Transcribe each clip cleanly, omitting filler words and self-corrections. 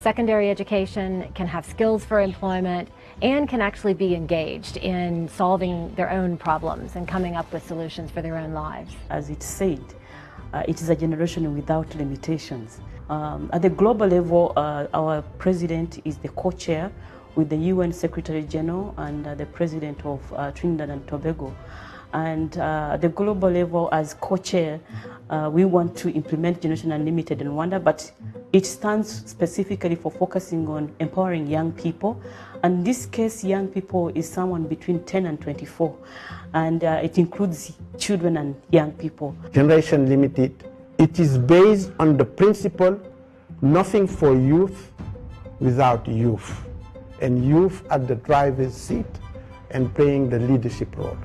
Secondary education can have skills for employment and can actually be engaged in solving their own problems and coming up with solutions for their own lives. As it said, it is a generation without limitations. At the global level, our president is the co-chair with the UN Secretary General and the president of Trinidad and Tobago. And at the global level, as co-chair, we want to implement Generation Unlimited in Rwanda, but it stands specifically for focusing on empowering young people. And in this case, young people is someone between 10 and 24, and it includes children and young people. Generation Unlimited, it is based on the principle, nothing for youth without youth, and youth at the driver's seat and playing the leadership role.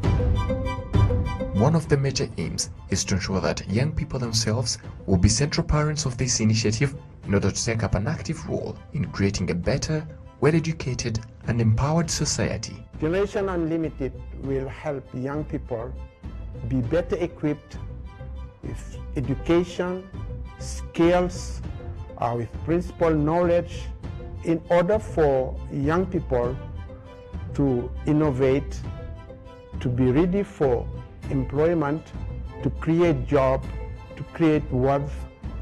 One of the major aims is to ensure that young people themselves will be central parents of this initiative in order to take up an active role in creating a better, well-educated and empowered society. Generation Unlimited will help young people be better equipped with education, skills, with principal knowledge in order for young people to innovate, to be ready for employment, to create jobs, to create wealth,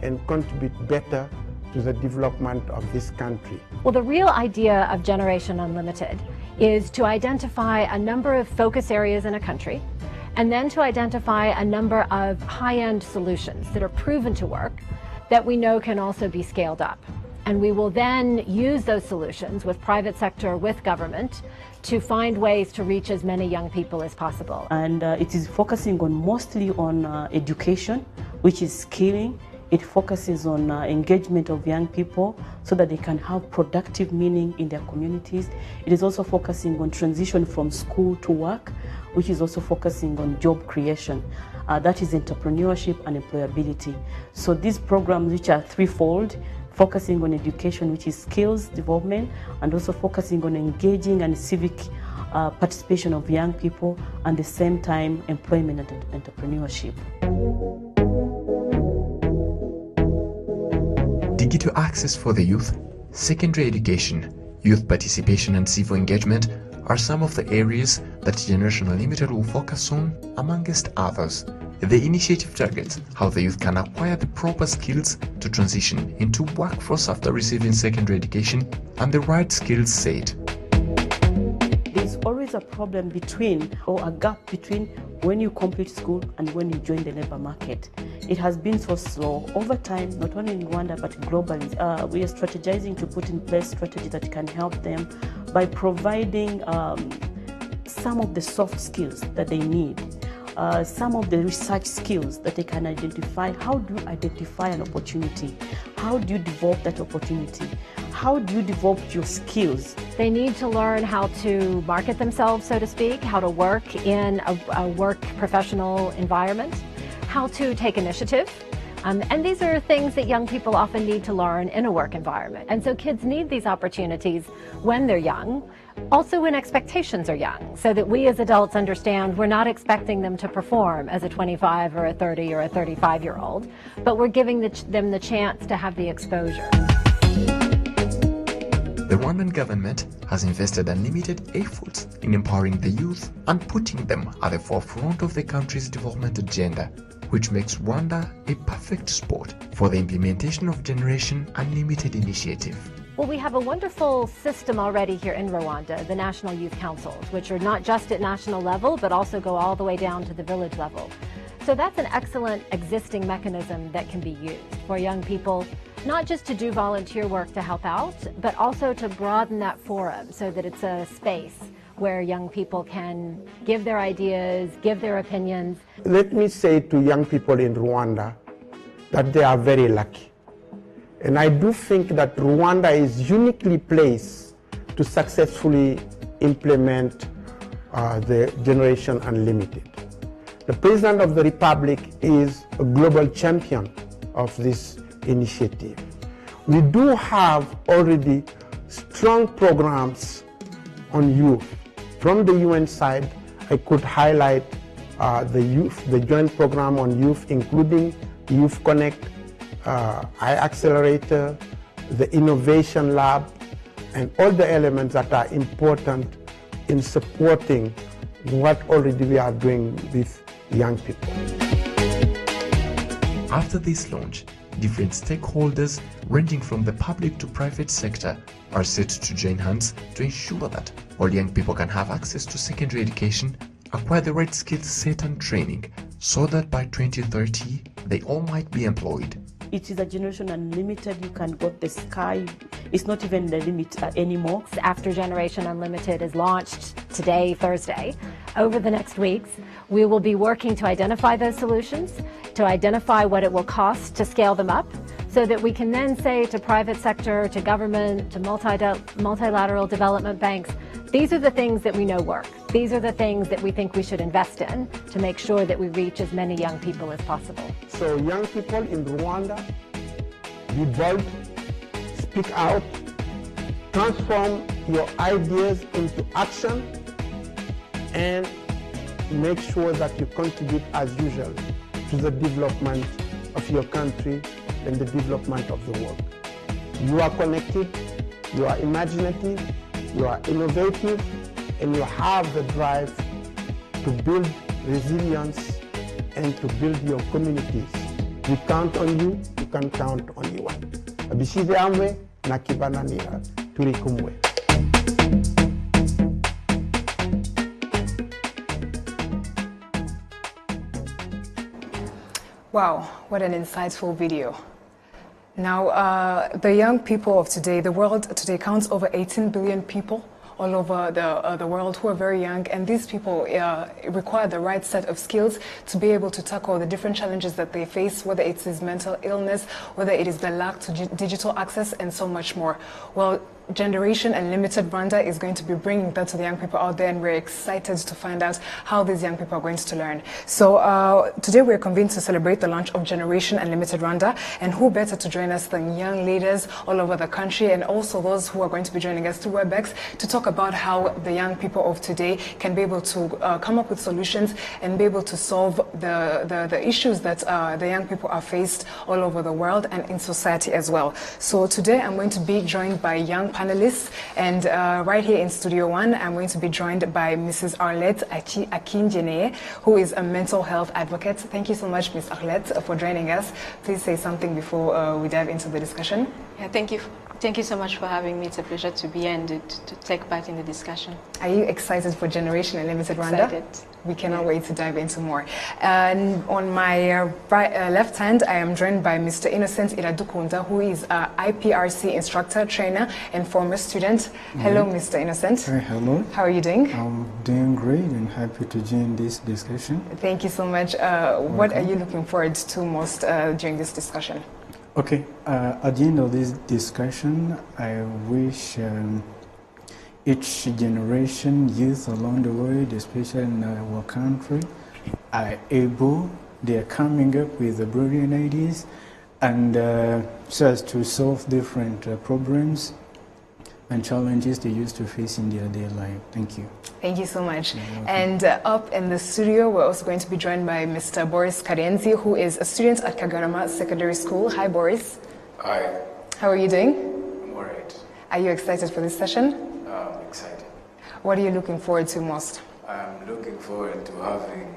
and contribute better to the development of this country. Well, the real idea of Generation Unlimited is to identify a number of focus areas in a country, and then to identify a number of high-end solutions that are proven to work that we know can also be scaled up. And we will then use those solutions with private sector, with government, to find ways to reach as many young people as possible. And it is focusing on mostly on education, which is skilling. It focuses on engagement of young people so that they can have productive meaning in their communities. It is also focusing on transition from school to work, which is also focusing on job creation. That is entrepreneurship and employability. So these programs, which are threefold, focusing on education, which is skills development, and also focusing on engaging and civic participation of young people, and at the same time employment and entrepreneurship. Digital access for the youth, secondary education, youth participation and civil engagement are some of the areas that Generation Unlimited will focus on, amongst others. The initiative targets how the youth can acquire the proper skills to transition into workforce after receiving secondary education and the right skills set. There's always a problem between, or a gap between, when you complete school and when you join the labor market. It has been so slow. Over time, not only in Rwanda but globally, we are strategizing to put in place strategies that can help them by providing some of the soft skills that they need. Some of the research skills that they can identify. How do you identify an opportunity? How do you develop that opportunity? How do you develop your skills? They need to learn how to market themselves, so to speak, how to work in a work professional environment, how to take initiative. And these are things that young people often need to learn in a work environment. And so kids need these opportunities when they're young, also when expectations are young, so that we as adults understand we're not expecting them to perform as a 25 or a 30 or a 35-year-old, but we're giving them the chance to have the exposure. The Rwandan government has invested unlimited efforts in empowering the youth and putting them at the forefront of the country's development agenda, which makes Rwanda a perfect spot for the implementation of Generation Unlimited initiative. Well, we have a wonderful system already here in Rwanda, the National Youth Councils, which are not just at national level, but also go all the way down to the village level. So that's an excellent existing mechanism that can be used for young people, not just to do volunteer work to help out, but also to broaden that forum so that it's a space where young people can give their ideas, give their opinions. Let me say to young people in Rwanda that they are very lucky. And I do think that Rwanda is uniquely placed to successfully implement the Generation Unlimited. The President of the Republic is a global champion of this initiative. We do have already strong programs on youth. From the UN side, I could highlight the joint program on youth, including Youth Connect, I-Accelerator, the innovation lab, and all the elements that are important in supporting what already we are doing with young people. After this launch, different stakeholders ranging from the public to private sector are set to join hands to ensure that all young people can have access to secondary education, acquire the right skill set and training, so that by 2030 they all might be employed. It is a generation unlimited. You can go to the sky. It's not even the limit anymore. After Generation Unlimited is launched today, Thursday, over the next weeks, we will be working to identify those solutions, to identify what it will cost to scale them up, so that we can then say to private sector, to government, to multilateral development banks, these are the things that we know work. These are the things that we think we should invest in to make sure that we reach as many young people as possible. So young people in Rwanda, be bold, speak out, transform your ideas into action, and make sure that you contribute as usual to the development of your country and the development of the world. You are connected, you are imaginative, you are innovative, and you have the drive to build resilience and to build your communities. We count on you, you can count on you. Abishize amwe na kibananira turi kumwe. Wow, what an insightful video. Now, the young people of today, the world today counts over 18 billion people all over the world who are very young, and these people require the right set of skills to be able to tackle the different challenges that they face, whether it is mental illness, whether it is the lack to digital access, and so much more. Well, Generation Unlimited Rwanda is going to be bringing that to the young people out there, and we're excited to find out how these young people are going to learn. So today we're convened to celebrate the launch of Generation Unlimited Rwanda, and who better to join us than young leaders all over the country, and also those who are going to be joining us through WebEx to talk about how the young people of today can be able to come up with solutions and be able to solve the issues that the young people are faced all over the world and in society as well. So today I'm going to be joined by young panelists, and right here in Studio One, I'm going to be joined by Mrs. Arlette Akinjene, who is a mental health advocate. Thank you so much, Ms. Arlette, for joining us. Please say something before we dive into the discussion. Yeah, thank you. Thank you so much for having me. It's a pleasure to be here and to take part in the discussion. Are you excited for Generation Unlimited Rwanda? Excited. We cannot wait to dive into more. And on my left hand, I am joined by Mr. Innocent Iradukunda, who is an IPRC instructor, trainer, and former student. Hello, Mr. Innocent. Hi, hello. How are you doing? I'm doing great and happy to join this discussion. Thank you so much. What are you looking forward to most during this discussion? Okay, at the end of this discussion, I wish each generation, youth along the world, especially in our country, are able, they are coming up with brilliant ideas and so as to solve different problems and challenges they used to face in their daily life. Thank you. Thank you so much. And up in the studio, we're also going to be joined by Mr. Boris Karenzi, who is a student at Kagarama Secondary School. Hi, Boris. Hi. How are you doing? I'm all right. Are you excited for this session? I'm excited. What are you looking forward to most? I'm looking forward to having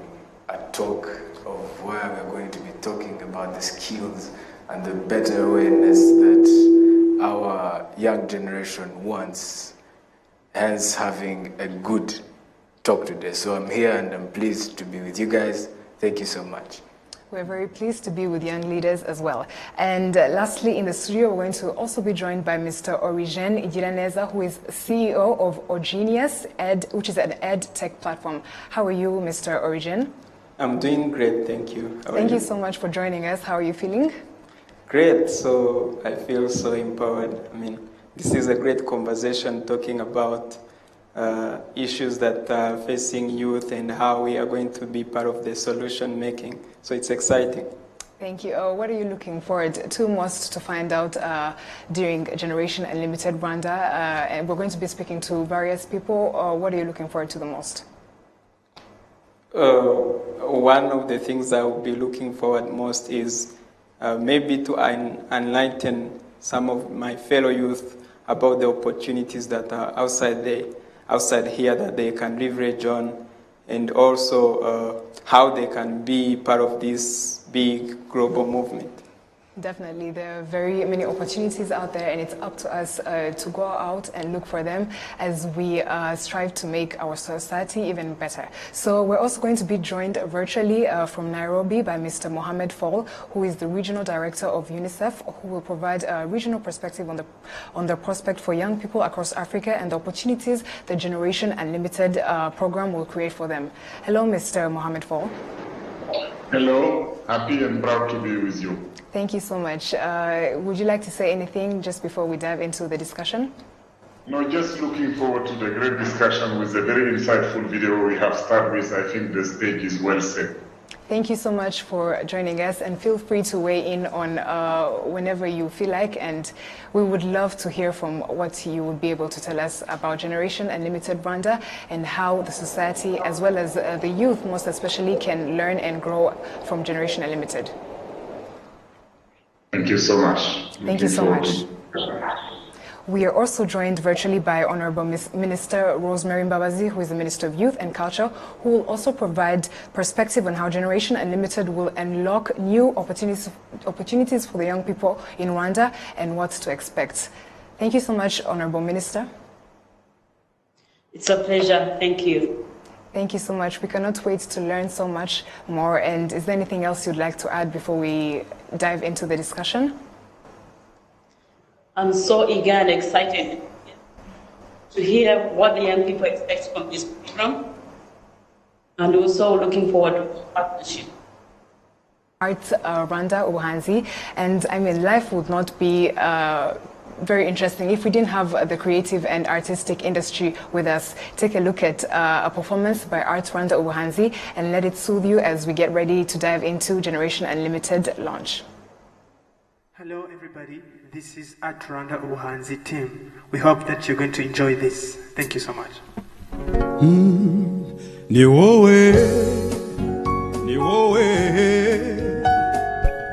a talk of where we're going to be talking about the skills and the better awareness that our young generation wants, hence having a good talk today. So I'm here and I'm pleased to be with you guys. Thank you so much. We're very pleased to be with young leaders as well. And lastly, in the studio, we're going to also be joined by Mr. Origen Igiraneza, who is CEO of Ogenius Ed, which is an ed tech platform. How are you, Mr. Origen? I'm doing great, thank you. Thank you so much for joining us. How are you feeling? Great, so I feel so empowered. I mean, this is a great conversation talking about issues that are facing youth and how we are going to be part of the solution making. So it's exciting. Thank you. What are you looking forward to most to find out during Generation Unlimited Rwanda? And we're going to be speaking to various people. What are you looking forward to the most? One of the things I will be looking forward most is maybe to enlighten some of my fellow youth about the opportunities that are outside here that they can leverage on, and also how they can be part of this big global movement. Definitely, there are very many opportunities out there, and it's up to us to go out and look for them as we strive to make our society even better. So we're also going to be joined virtually from Nairobi by Mr. Mohammed Fall, who is the Regional Director of Unicef, who will provide a regional perspective on the prospect for young people across Africa and the opportunities the Generation Unlimited program will create for them. Hello, Mr. Mohammed Fall. Hello, happy and proud to be with you. Thank you so much. Would you like to say anything just before we dive into the discussion? No, just looking forward to the great discussion with a very insightful video we have started with. I think the stage is well set. Thank you so much for joining us, and feel free to weigh in on whenever you feel like, and we would love to hear from what you would be able to tell us about Generation Unlimited Rwanda and how the society, as well as the youth most especially, can learn and grow from Generation Unlimited. Thank you so much. Thank you so much. We are also joined virtually by Honorable Minister Rosemary Mbabazi, who is the Minister of Youth and Culture, who will also provide perspective on how Generation Unlimited will unlock new opportunities for the young people in Rwanda and what to expect. Thank you so much, Honorable Minister. It's a pleasure. Thank you. Thank you so much. We cannot wait to learn so much more. And is there anything else you'd like to add before we dive into the discussion? I'm so eager and excited to hear what the young people expect from this program, and also looking forward to the partnership. Rwanda Ubuhanzi, and I mean, life would not be very interesting if we didn't have the creative and artistic industry with us. Take a look at a performance by Art Rwanda Ubuhanzi and let it soothe you as we get ready to dive into Generation Unlimited launch. Hello everybody, this is Art Rwanda Ubuhanzi team. We hope that you're going to enjoy this. Thank you so much. Ni wowe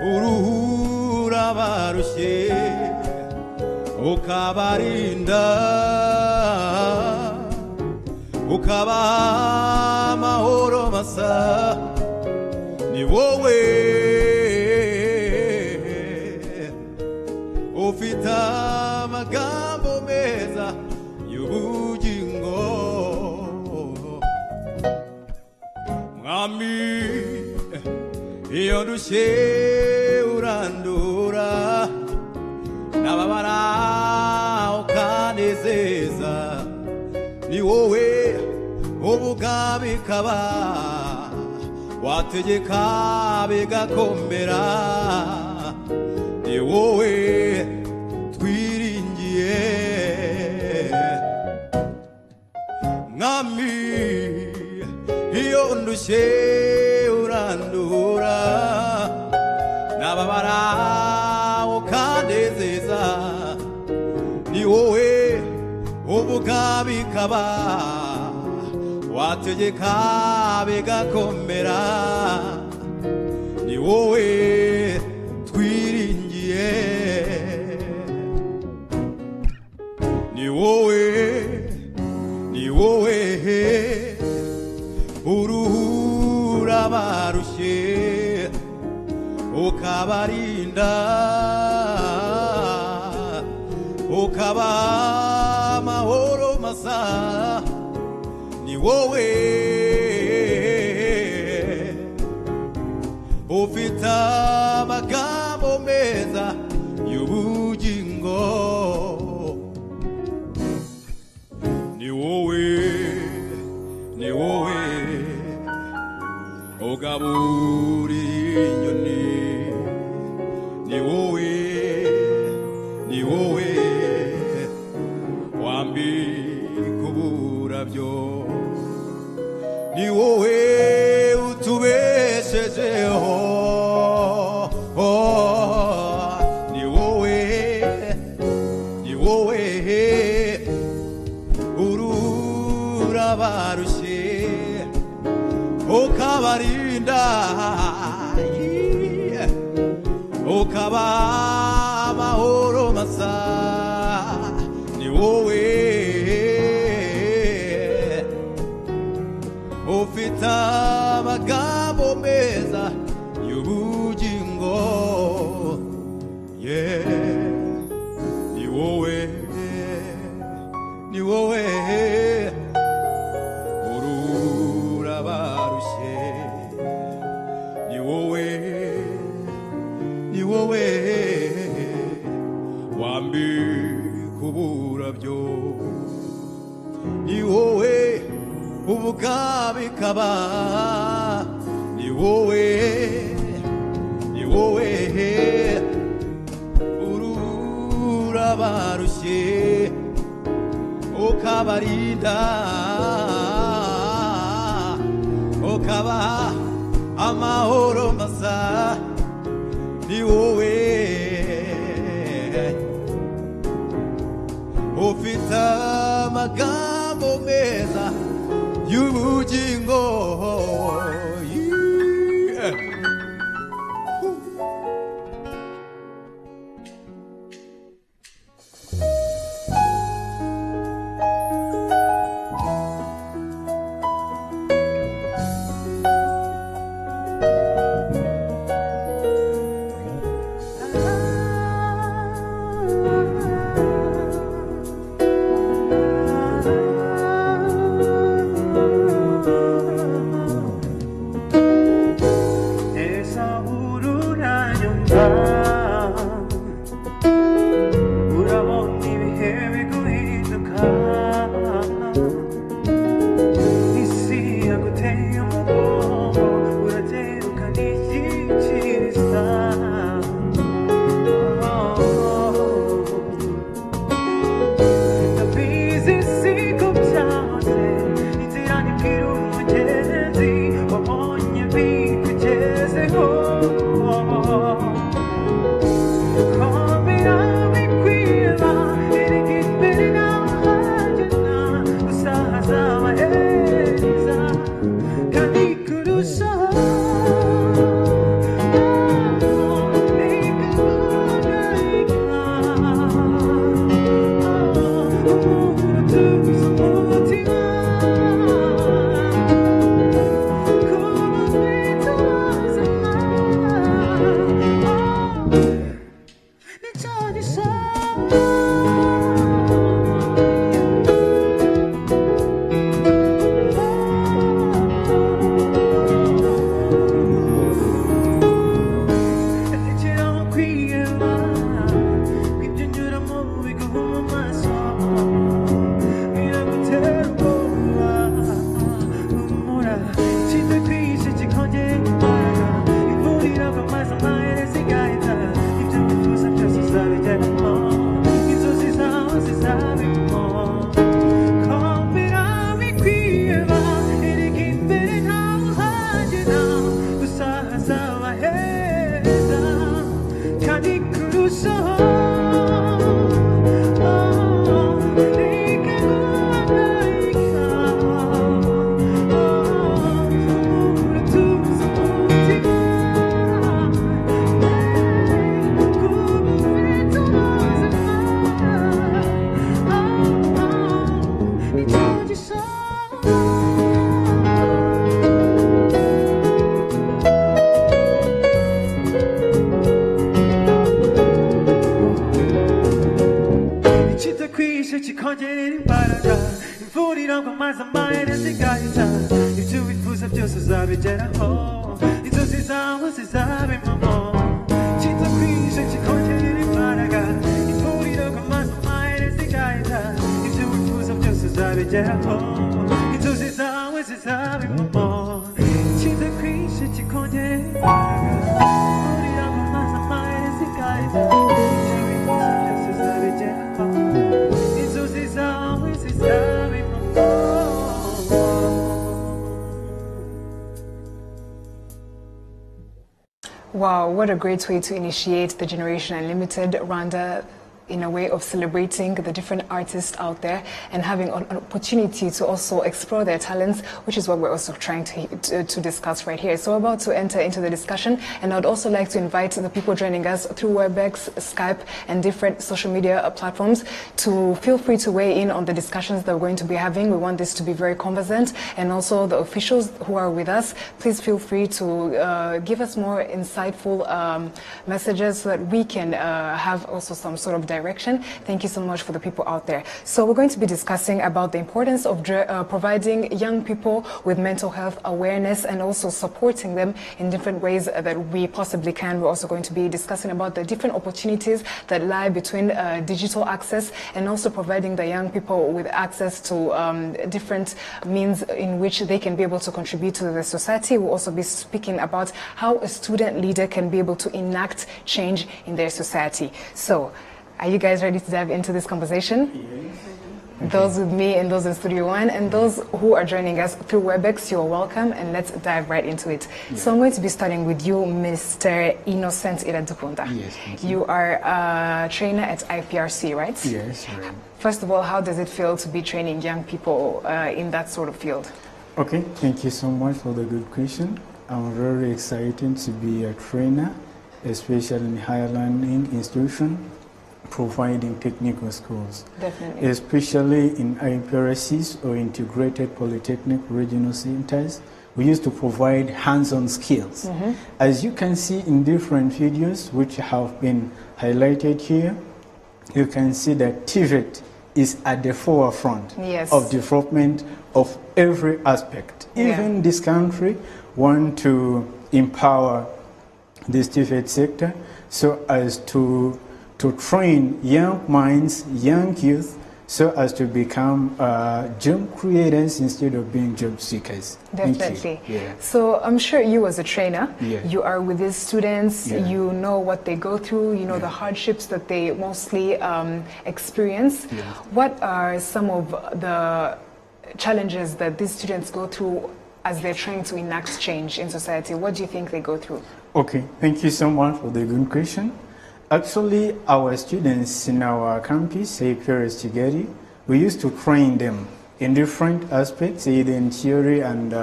uruhura barushye ukabarinda ukabaha amahoro masa. Ni wowe ufite amagambo meza y'ubugingo. Mwami iyo ndushye urandura nababara ukanezeza. Ni wowe uvuga bikaba wategeka bigakomera. Ni wowe twiringiye Mwami iyo ndushye urandura nababara ukanezeza. Ni wowe uvuga bikaba wategeka bigakomera. Ni wowe twiringiye. Ni wowe uruhura barushye ukabarinda ukabaha amahoro masa. Ni wowe ufite amagambo meza y'ubugingo. Ni wowe ugaburira inyoni. Ni wowe wambika uburabyo. Ni wowe utubeshejeho. Ni wowe urura barushye ukabarinda ukabaha amahoro ni wowe urura barushye ni wowe wambika uburabyo ni wowe ubuka bikaba ni wowe urura barushye ukabarinda ukabaha amahoro masa ni wowe ufite amagambo meza y'ubugingo Wow, what a great way to initiate the Generation Unlimited Rwanda in a way of celebrating the different artists out there and having an opportunity to also explore their talents, which is what we're also trying to discuss right here. So we're about to enter into the discussion, and I'd also like to invite the people joining us through WebEx, Skype, and different social media platforms to feel free to weigh in on the discussions that we're going to be having. We want this to be very conversant, and also the officials who are with us, please feel free to give us more insightful messages so that we can have also some sort of direct direction. Thank you so much for the people out there. So we're going to be discussing about the importance of providing young people with mental health awareness and also supporting them in different ways that we possibly can. We're also going to be discussing about the different opportunities that lie between digital access and also providing the young people with access to different means in which they can be able to contribute to the society. We'll also be speaking about how a student leader can be able to enact change in their society. So, are you guys ready to dive into this conversation? Yes. Those with me and those in Studio One and those who are joining us through WebEx, you're welcome, and let's dive right into it. Yeah. So I'm going to be starting with you, Mr. Innocent Iradukunda. Yes, thank you. You are a trainer at IPRC, right? Yes, right. First of all, how does it feel to be training young people in that sort of field? Okay, thank you so much for the good question. I'm very excited to be a trainer, especially in higher learning institution, providing technical schools. Definitely. Especially in IPRCs or integrated polytechnic regional centers, we used to provide hands-on skills. Mm-hmm. As you can see in different videos which have been highlighted here, you can see that TVET is at the forefront of development of every aspect. Even this country want to empower this TVET sector so as to train young minds, young youth, so as to become job creators instead of being job seekers. Definitely. Yeah. So I'm sure you as a trainer, you are with these students, you know what they go through, you know the hardships that they mostly experience. What are some of the challenges that these students go through as they're trying to enact change in society? What do you think they go through? Okay, thank you so much for the good question. Actually, our students in our campus, say Paris Chigari, we used to train them in different aspects, either in theory and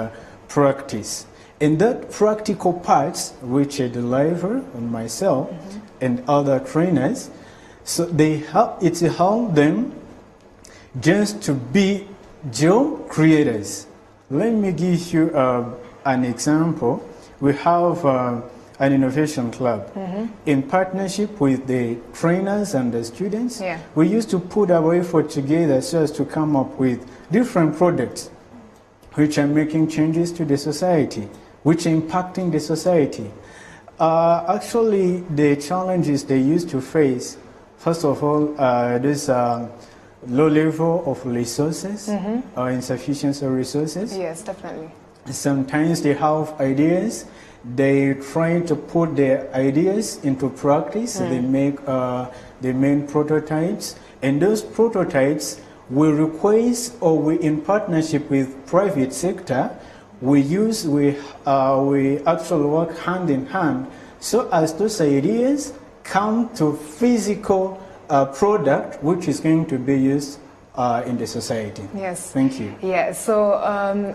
practice. In that practical parts, which I deliver on myself and other trainers, so it's help them just to be job creators. Let me give you an example. We have an innovation club. In partnership with the trainers and the students, we used to put our effort together so as to come up with different products which are making changes to the society, which are impacting the society. Actually, the challenges they used to face, first of all, this low level of resources or insufficiency of resources. Yes, definitely. Sometimes they have ideas, they try to put their ideas into practice. They make the main prototypes, and those prototypes we request, or we in partnership with private sector, we actually work hand in hand so as those ideas come to physical product which is going to be used in the society. Yes. Thank you. Yeah, so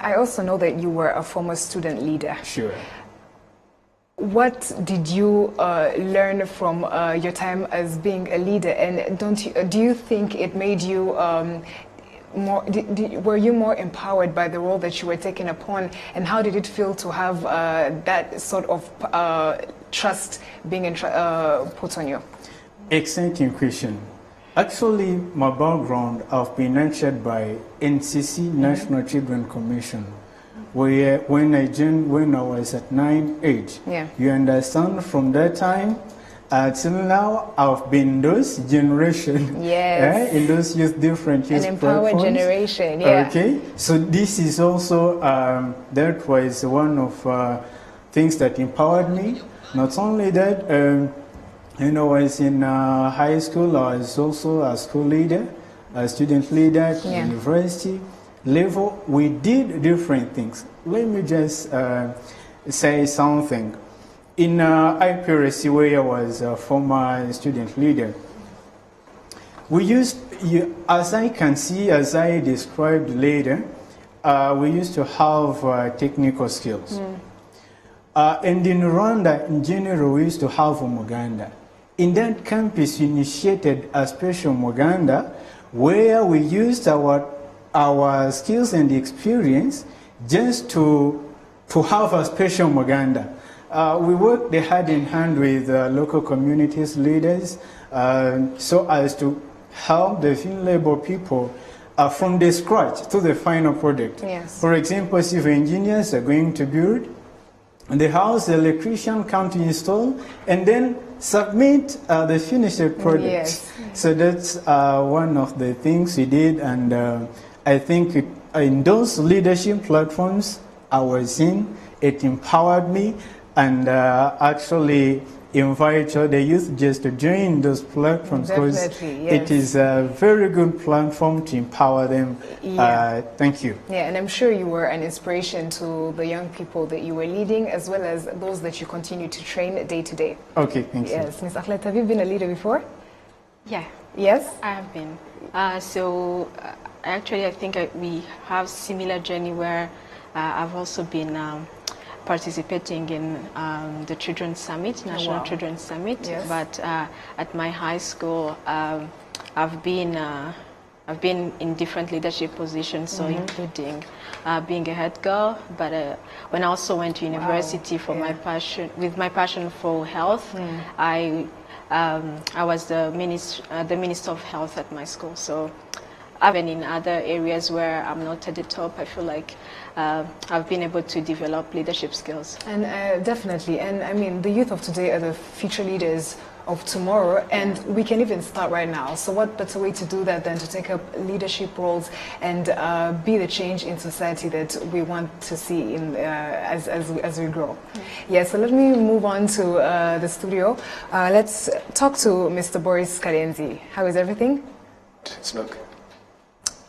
I also know that you were a former student leader. Sure. What did you learn from your time as being a leader, and do you think it made you were you more empowered by the role that you were taking upon, and how did it feel to have that sort of trust being put on you? Exciting question. Actually, my background, I've been nurtured by NCC, National Children Commission, where when I was at 9 age. You understand, from that time till now, I've been those generation, in those different youth an empowered platforms. Generation, Okay, so this is also, that was one of things that empowered me. Not only that, you know, I was in high school, I was also a school leader, a student leader at university level. We did different things. Let me just say something. In IPRC, where I was a former student leader, we used, as I can see, as I described later, we used to have technical skills. And in Rwanda, in general, we used to have Umuganda. In that campus, we initiated a special Umuganda where we used our skills and experience just to have a special Umuganda. We worked hand in hand with local communities leaders, so as to help the vulnerable people from the scratch to the final product. Yes. For example, civil engineers are going to build the house, the electrician come to install, and then submit the finished product. Yes. So that's one of the things we did, and I think in those leadership platforms I was in, it empowered me, and actually invite all the youth just to join those platforms, because Definitely, yes. it is a very good platform to empower them. Yeah. Thank you. Yeah, and I'm sure you were an inspiration to the young people that you were leading, as well as those that you continue to train day to day. Okay, thank you. Yes, Ms. Akhlet, have you been a leader before? Yeah. Yes? I have been. Actually, I think we have similar journey where I've also been participating in the Children's Summit, National Children's Summit. Yes. But at my high school, I've been in different leadership positions, so including being a head girl. But when I also went to university for my passion for health, I was the minister of health at my school. So even in other areas where I'm not at the top, I feel like I've been able to develop leadership skills. And definitely, and I mean, the youth of today are the future leaders of tomorrow, and we can even start right now. So what better way to do that than to take up leadership roles and be the change in society that we want to see in, as we grow. Yeah, so let me move on to the studio. Let's talk to Mr. Boris Karenzi. How is everything? It's not good.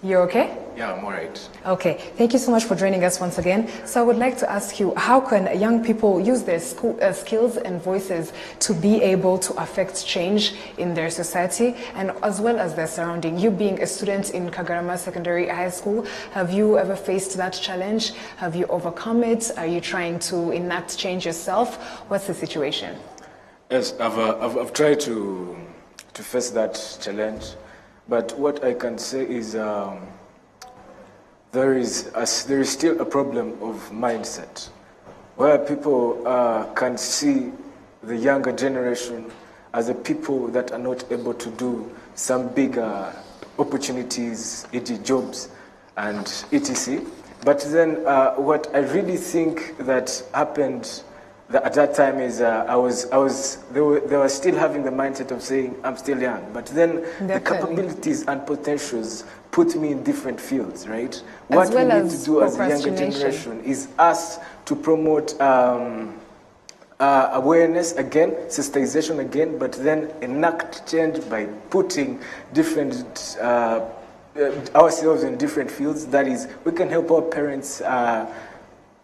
You're okay? Yeah, I'm all right. Okay, thank you so much for joining us once again. So I would like to ask you, how can young people use their skills and voices to be able to affect change in their society and as well as their surrounding? You being a student in Kagarama Secondary High School, have you ever faced that challenge? Have you overcome it? Are you trying to enact change yourself? What's the situation? Yes, I've tried to face that challenge. But what I can say is there is still a problem of mindset, where people can see the younger generation as the people that are not able to do some bigger opportunities, e.g. jobs and etc. But then what I really think that happened at that time is they were still having the mindset of saying I'm still young, but then the capabilities and potentials put me in different fields, right? What we need to do as a younger generation is us to promote awareness again, sensitization again, but then enact change by putting different ourselves in different fields. That is, we can help our parents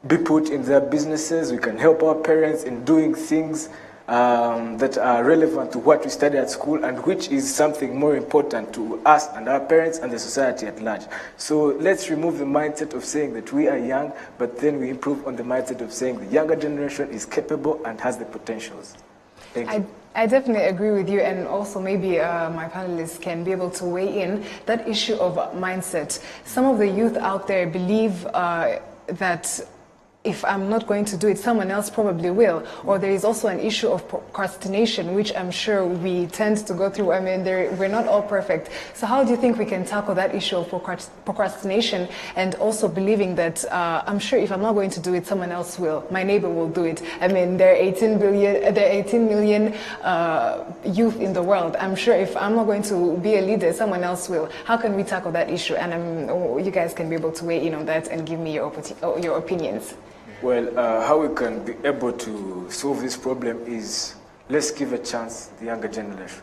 be put in their businesses. We can help our parents in doing things that are relevant to what we study at school, and which is something more important to us and our parents and the society at large. So let's remove the mindset of saying that we are young, but then we improve on the mindset of saying the younger generation is capable and has the potentials. Thank you. I definitely agree with you, and also maybe my panelists can be able to weigh in that issue of mindset. Some of the youth out there believe that if I'm not going to do it, someone else probably will. Or there is also an issue of procrastination, which I'm sure we tend to go through. I mean, we're not all perfect. So how do you think we can tackle that issue of procrastination, and also believing that I'm sure if I'm not going to do it, someone else will. My neighbor will do it. I mean, there are 18 million youth in the world. I'm sure if I'm not going to be a leader, someone else will. How can we tackle that issue? And you guys can be able to weigh in on that and give me your opinions. Well, how we can be able to solve this problem is, let's give a chance the younger generation,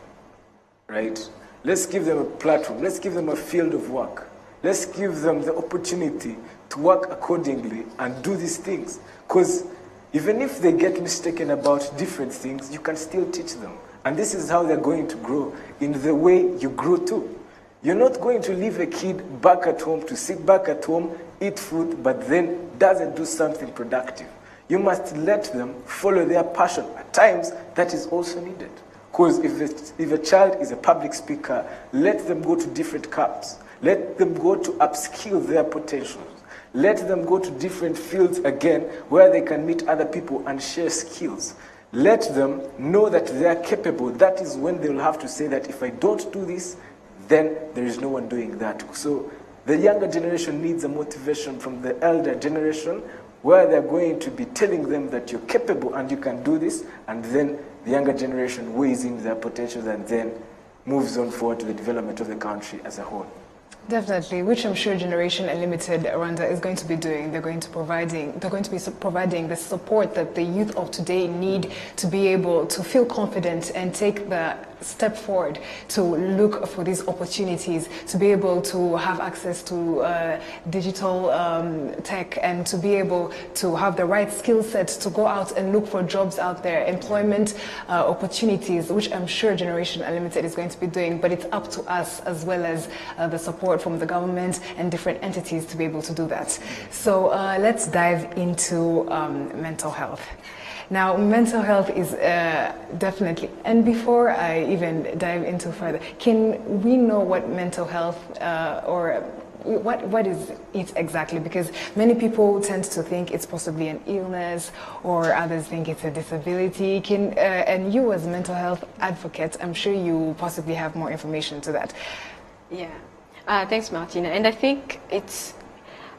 right? Let's give them a platform. Let's give them a field of work. Let's give them the opportunity to work accordingly and do these things. Because even if they get mistaken about different things, you can still teach them. And this is how they're going to grow, in the way you grow too. You're not going to leave a kid back at home to sit back at home, eat food, but then doesn't do something productive. You must let them follow their passion. At times, that is also needed. Because if a child is a public speaker, let them go to different camps. Let them go to upskill their potentials. Let them go to different fields again, where they can meet other people and share skills. let them know that they are capable. That is when they will have to say that if I don't do this, then there is no one doing that. So the younger generation needs a motivation from the elder generation where they're going to be telling them that you're capable and you can do this, and then the younger generation weighs in their potentials and then moves on forward to the development of the country as a whole. Definitely, which I'm sure Generation Unlimited Rwanda is going to be doing. They're going to be providing the support that the youth of today need to be able to feel confident and take the step forward to look for these opportunities, to be able to have access to digital tech, and to be able to have the right skill set to go out and look for jobs out there, employment opportunities, which I'm sure Generation Unlimited is going to be doing. But it's up to us, as well as the support from the government and different entities, to be able to do that. So let's dive into mental health. Now, mental health is definitely, and before I even dive into further, can we know what mental health or what is it exactly? Because many people tend to think it's possibly an illness, or others think it's a disability. And you, as a mental health advocate, I'm sure you possibly have more information to that. Yeah. Thanks, Martina. And I think it's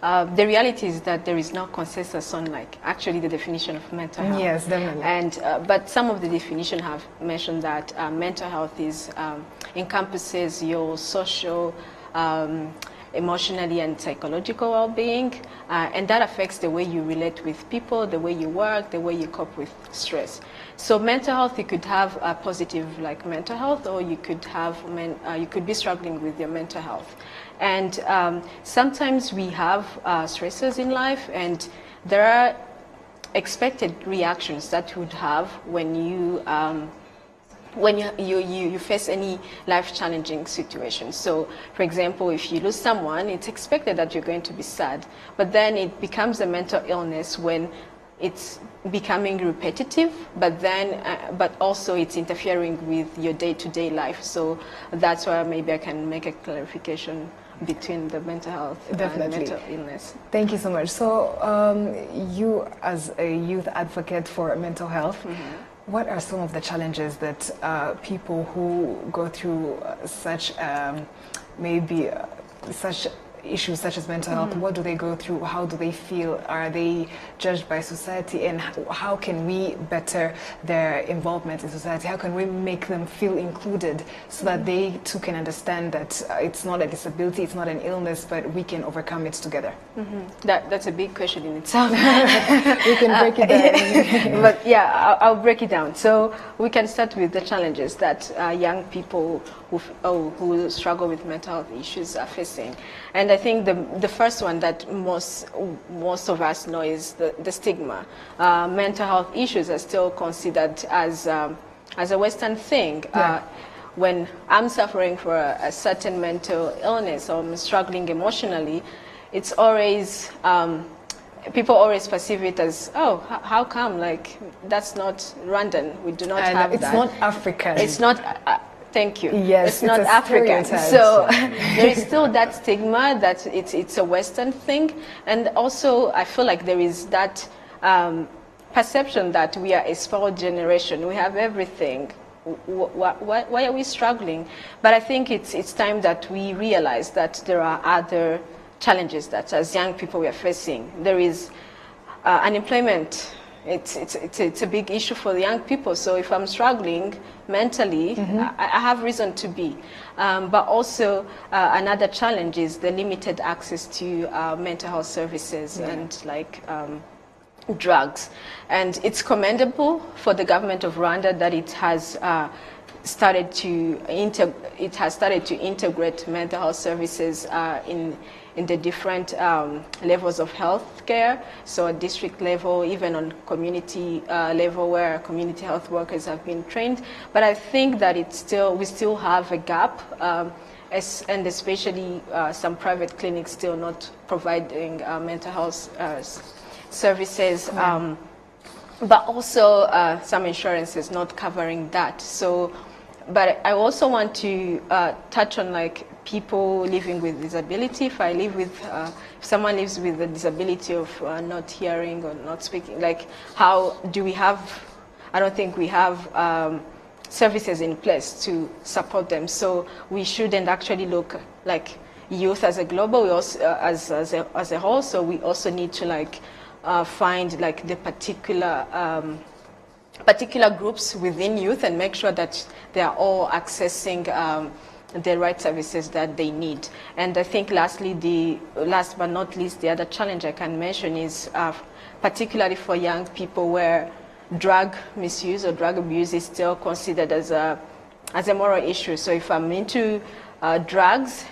the reality is that there is no consensus on actually the definition of mental health. Yes, definitely. And but some of the definitions have mentioned that mental health is encompasses your social, emotionally and psychological well-being, and that affects the way you relate with people, the way you work, the way you cope with stress. So mental health, you could have a positive mental health, or you could have you could be struggling with your mental health. And sometimes we have stressors in life, and there are expected reactions that you would have when you face any life-challenging situation. So, for example, if you lose someone, it's expected that you're going to be sad. But then it becomes a mental illness when it's becoming repetitive, but also it's interfering with your day-to-day life. So that's why maybe I can make a clarification between the mental health and mental illness. Thank you so much. So you, as a youth advocate for mental health, what are some of the challenges that people who go through such such issues such as mental health, what do they go through? How do they feel? Are they judged by society? And how can we better their involvement in society? How can we make them feel included so that they too can understand that it's not a disability, it's not an illness, but we can overcome it together? That's a big question in itself. We can break it down. But yeah, I'll break it down. So we can start with the challenges that young people who struggle with mental health issues are facing. And I think the first one that most of us know is the stigma. Mental health issues are still considered as a Western thing. Yeah. When I'm suffering for a certain mental illness, or I'm struggling emotionally, it's always people always perceive it as, oh, how come? That's not Rwandan. We do not have it's that. It's not African. It's not. Thank you. Yes, it's not African. So there is still that stigma that it's a Western thing, and also I feel like there is that perception that we are a spoiled generation. We have everything. Why are we struggling? But I think it's time that we realize that there are other challenges that as young people we are facing. There is unemployment. It's a big issue for the young people. So if I'm struggling mentally, I have reason to be. But also another challenge is the limited access to mental health services and drugs. And it's commendable for the government of Rwanda that it has started to integrate mental health services in the different levels of health care, so at district level, even on community level where community health workers have been trained. But I think that we still have a gap, and especially some private clinics still not providing mental health services, but also some insurances not covering that. So, but I also want to touch on people living with disability. If someone lives with a disability of not hearing or not speaking, how do we have I don't think we have services in place to support them. So we shouldn't actually look like youth as a global, we also, as a whole. So we also need to like find like the particular groups within youth and make sure that they are all accessing the right services that they need. And I think lastly, last but not least, the other challenge I can mention is particularly for young people where drug misuse or drug abuse is still considered as a moral issue. So if I'm into drugs,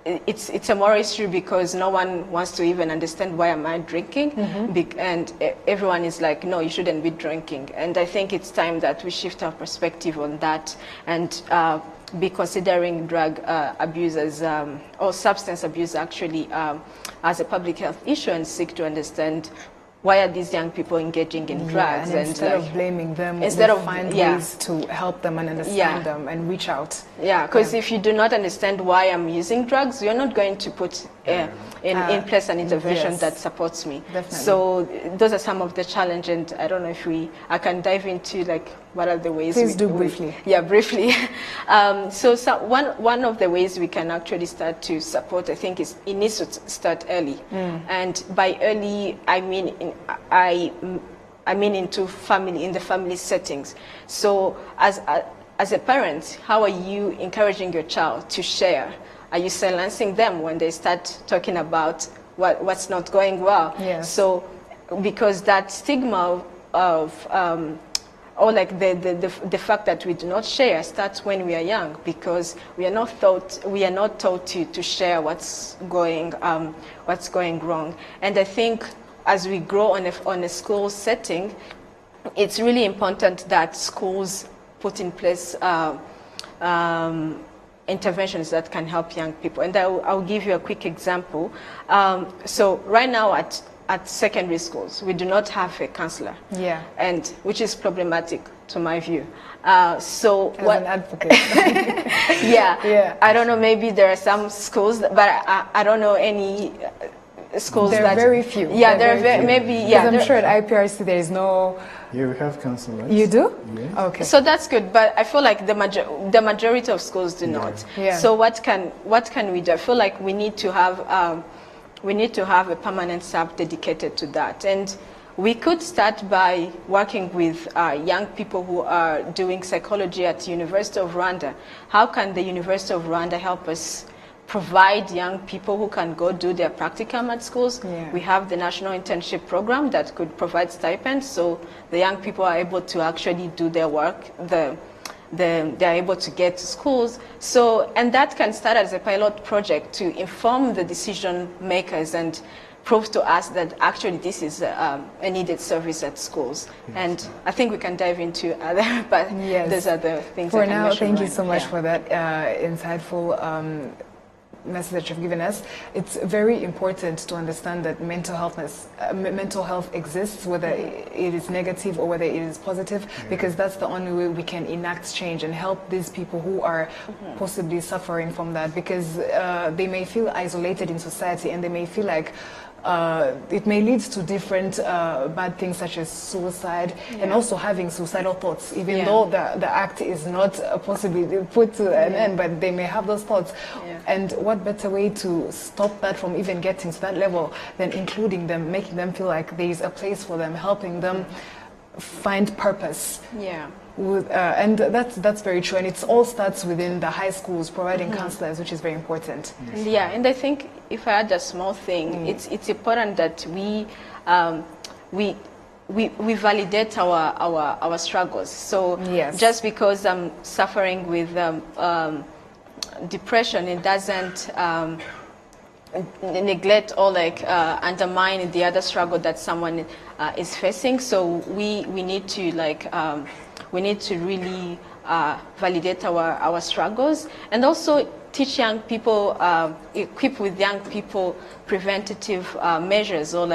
it's a moral issue because no one wants to even understand why am I drinking, and everyone is like, no, you shouldn't be drinking. And I think it's time that we shift our perspective on that and be considering drug abuse as, or substance abuse actually, as a public health issue and seek to understand why are these young people engaging in drugs? And instead of blaming them, instead of find ways to help them and understand them and reach out. Yeah, because if you do not understand why I'm using drugs, you're not going to put in place an intervention that supports me. Definitely. So those are some of the challenges, and I don't know if I can dive into like what are the ways. Please do briefly. Yeah, briefly. So one of the ways we can actually start to support, I think, is it needs to start early. And by early, I mean in the family settings. So as a parent, how are you encouraging your child to share? Are you silencing them when they start talking about what's not going well? Yes. So because that stigma of or like the fact that we do not share starts when we are young, because we are not taught to share what's going wrong. And I think as we grow on a school setting, it's really important that schools put in place interventions that can help young people. And I'll give you a quick example. So right now at secondary schools, we do not have a counselor. Yeah. And which is problematic to my view. So as an advocate. yeah. I don't know, maybe there are some schools, but I don't know any schools there are very few. Yeah, there are very, maybe, yeah. I'm sure at IPRC there is no... Yeah, we have counselors. You do? Yes. Okay. So that's good, but I feel like the majority of schools do not. Yeah. So what can we do? I feel like we need to have a permanent staff dedicated to that, and we could start by working with young people who are doing psychology at the University of Rwanda. How can the University of Rwanda help us provide young people who can go do their practicum at schools? Yeah. We have the National Internship Program that could provide stipends, so the young people are able to actually do their work. They're able to get to schools. So, and that can start as a pilot project to inform the decision makers and prove to us that actually this is a needed service at schools. Yes. And I think we can dive into other, but those are the things. For now, thank you so much for that insightful message that you've given us. It's very important to understand that mental health exists, whether it is negative or whether it is positive, because that's the only way we can enact change and help these people who are possibly suffering from that, because they may feel isolated in society and they may feel like it may lead to different bad things such as suicide and also having suicidal thoughts, even though the act is not possibly put to an end, but they may have those thoughts. And what better way to stop that from even getting to that level than including them, making them feel like there is a place for them, helping them find purpose. And that's very true, and it all starts within the high schools, providing counselors, which is very important. And I think if I add a small thing, it's important that we validate our struggles. So just because I'm suffering with depression, it doesn't neglect or undermine the other struggle that someone is facing. So we need to we need to really validate our struggles, and also teach young people, equip with young people preventative measures or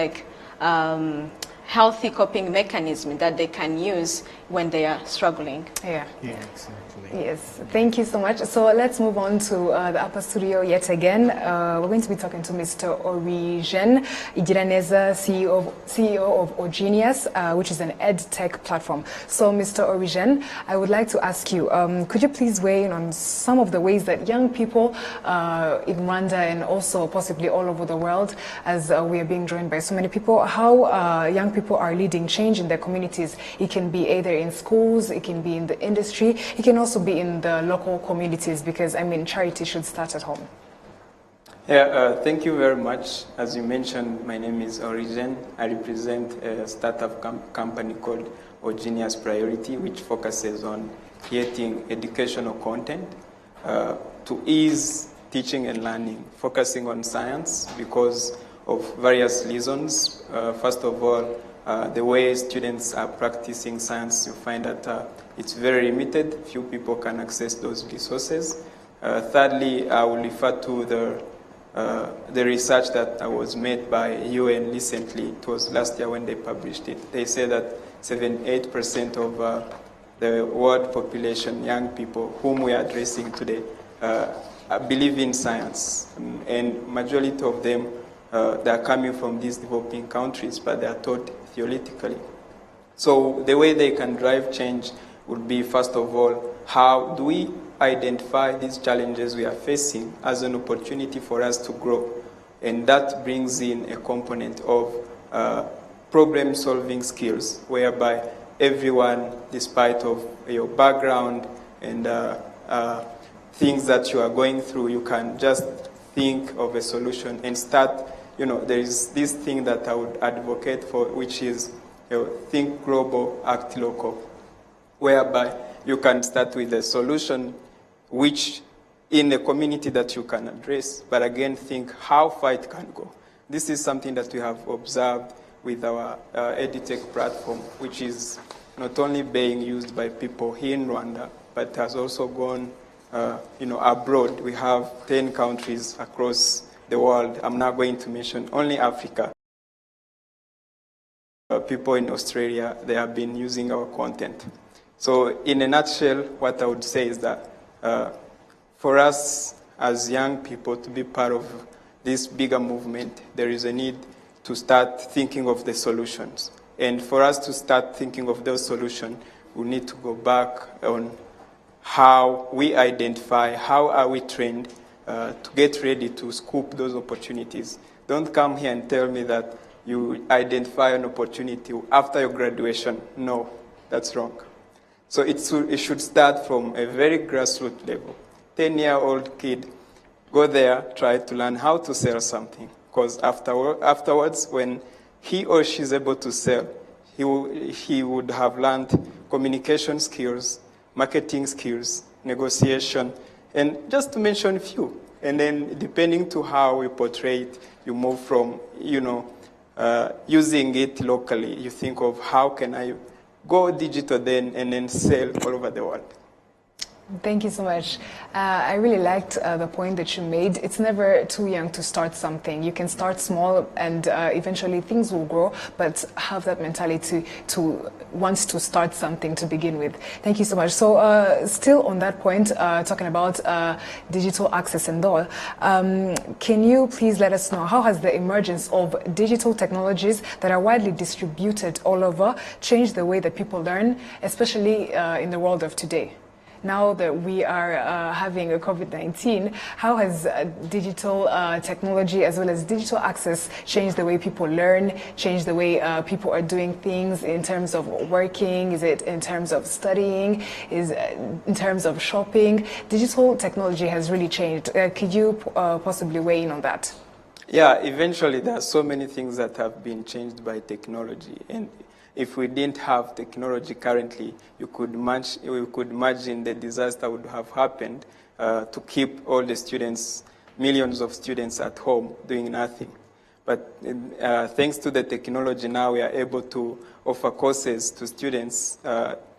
healthy coping mechanisms that they can use when they are struggling. Excellent. hopefully. Yes, thank you so much. So let's move on to the upper studio yet again. We're going to be talking to Mr. Origen Igiraneza, CEO of Ogenius, which is an ed tech platform. So Mr. Origen, I would like to ask you, could you please weigh in on some of the ways that young people in Rwanda and also possibly all over the world, as we are being joined by so many people, how young people are leading change in their communities? It can be either in schools, it can be in the industry, it can also be in the local communities, because I mean charity should start at home. Yeah, thank you very much. As you mentioned, my name is Origen. I represent a startup company called Ogenius Priority, which focuses on creating educational content to ease teaching and learning, focusing on science because of various reasons. First of all, the way students are practicing science, you find that it's very limited. Few people can access those resources. Thirdly, I will refer to the research that was made by UN recently. It was last year when they published it. They say that 78% of the world population, young people whom we are addressing today, believe in science. And majority of them, they are coming from these developing countries, but they are taught theoretically. So the way they can drive change would be, first of all, how do we identify these challenges we are facing as an opportunity for us to grow? And that brings in a component of problem-solving skills, whereby everyone, despite of your background and things that you are going through, you can just think of a solution and start. You know, there is this thing that I would advocate for, which is think global, act local, whereby you can start with a solution which in a community that you can address, but again, think how far it can go. This is something that we have observed with our EdTech platform, which is not only being used by people here in Rwanda, but has also gone abroad. We have 10 countries across the world. I'm not going to mention only Africa. People in Australia, they have been using our content. So in a nutshell, what I would say is that for us as young people to be part of this bigger movement, there is a need to start thinking of the solutions. And for us to start thinking of those solutions, we need to go back on how we identify, how are we trained to get ready to scoop those opportunities. Don't come here and tell me that you identify an opportunity after your graduation. No, that's wrong. So it should start from a very grassroots level. 10-year-old kid, go there, try to learn how to sell something. Because afterwards, when he or she is able to sell, he would have learned communication skills, marketing skills, negotiation, and just to mention a few. And then depending to how we portray it, you move from, using it locally. You think of how can I go digital then and then sell all over the world. Thank you so much. I really liked the point that you made. It's never too young to start something. You can start small and eventually things will grow, but have that mentality to want to start something to begin with. Thank you so much. So still on that point, talking about digital access and all, can you please let us know how has the emergence of digital technologies that are widely distributed all over changed the way that people learn, especially in the world of today? Now that we are having a COVID-19, how has digital technology as well as digital access changed the way people learn, changed the way people are doing things in terms of working? Is it in terms of studying? Is it in terms of shopping? Digital technology has really changed. Could you possibly weigh in on that? Yeah, eventually there are so many things that have been changed by technology. And if we didn't have technology currently, we could imagine the disaster would have happened to keep all the students, millions of students at home doing nothing. But thanks to the technology now, we are able to offer courses to students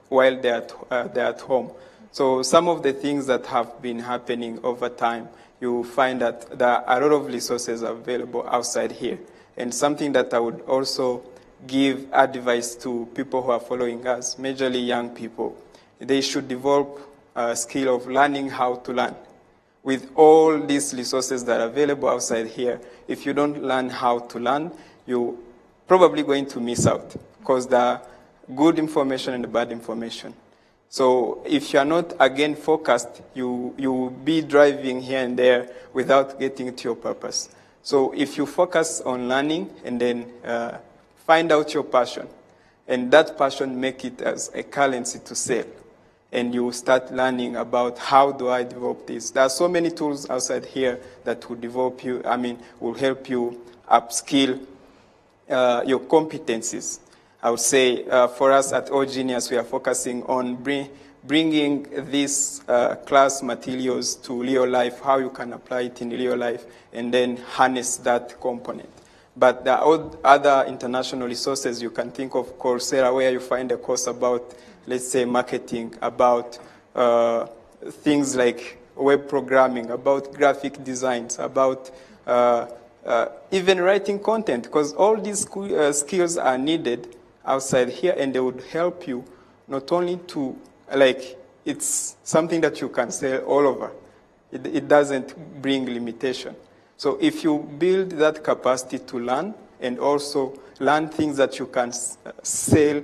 while they're at home. So some of the things that have been happening over time, you find that there are a lot of resources available outside here. And something that I would also give advice to people who are following us, majorly young people. They should develop skill of learning how to learn. With all these resources that are available outside here, if you don't learn how to learn, you're probably going to miss out, because there are good information and bad information. So if you're not, again, focused, you will be driving here and there without getting to your purpose. So if you focus on learning and then find out your passion, and that passion make it as a currency to sell, and you start learning about how do I develop this. There are so many tools outside here that will develop you, will help you upskill your competencies. I would say for us at All Genius, we are focusing on bringing these class materials to real life, how you can apply it in real life, and then harness that component. But there are other international resources. You can think of Coursera, where you find a course about, let's say, marketing, about things like web programming, about graphic designs, about even writing content, because all these skills are needed outside here, and they would help you not only to, it's something that you can sell all over. It doesn't bring limitation. So if you build that capacity to learn, and also learn things that you can sell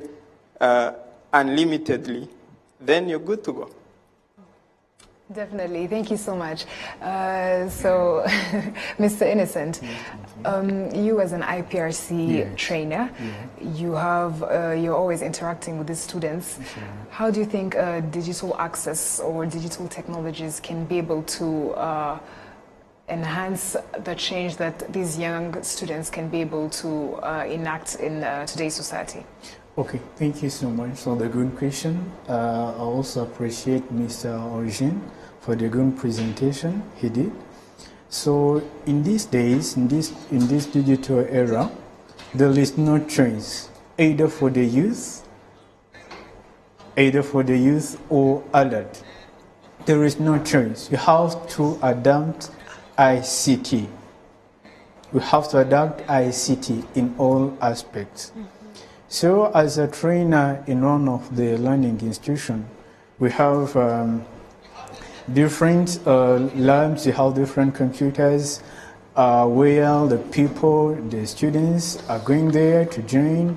unlimitedly, then you're good to go. Definitely. Thank you so much. So, Mr. Innocent, you as an IPRC trainer, you're always interacting with the students. Sure. How do you think digital access or digital technologies can be able to enhance the change that these young students can be able to enact in today's society? Okay, thank you so much for the good question. I also appreciate Mr. Origin for the good presentation he did. So in these days, in this digital era, there is no choice, either for the youth or adult. There is no choice. You have to adapt ICT. We have to adapt ICT in all aspects. So as a trainer in one of the learning institutions, we have different labs, we have different computers where the people, the students are going there to join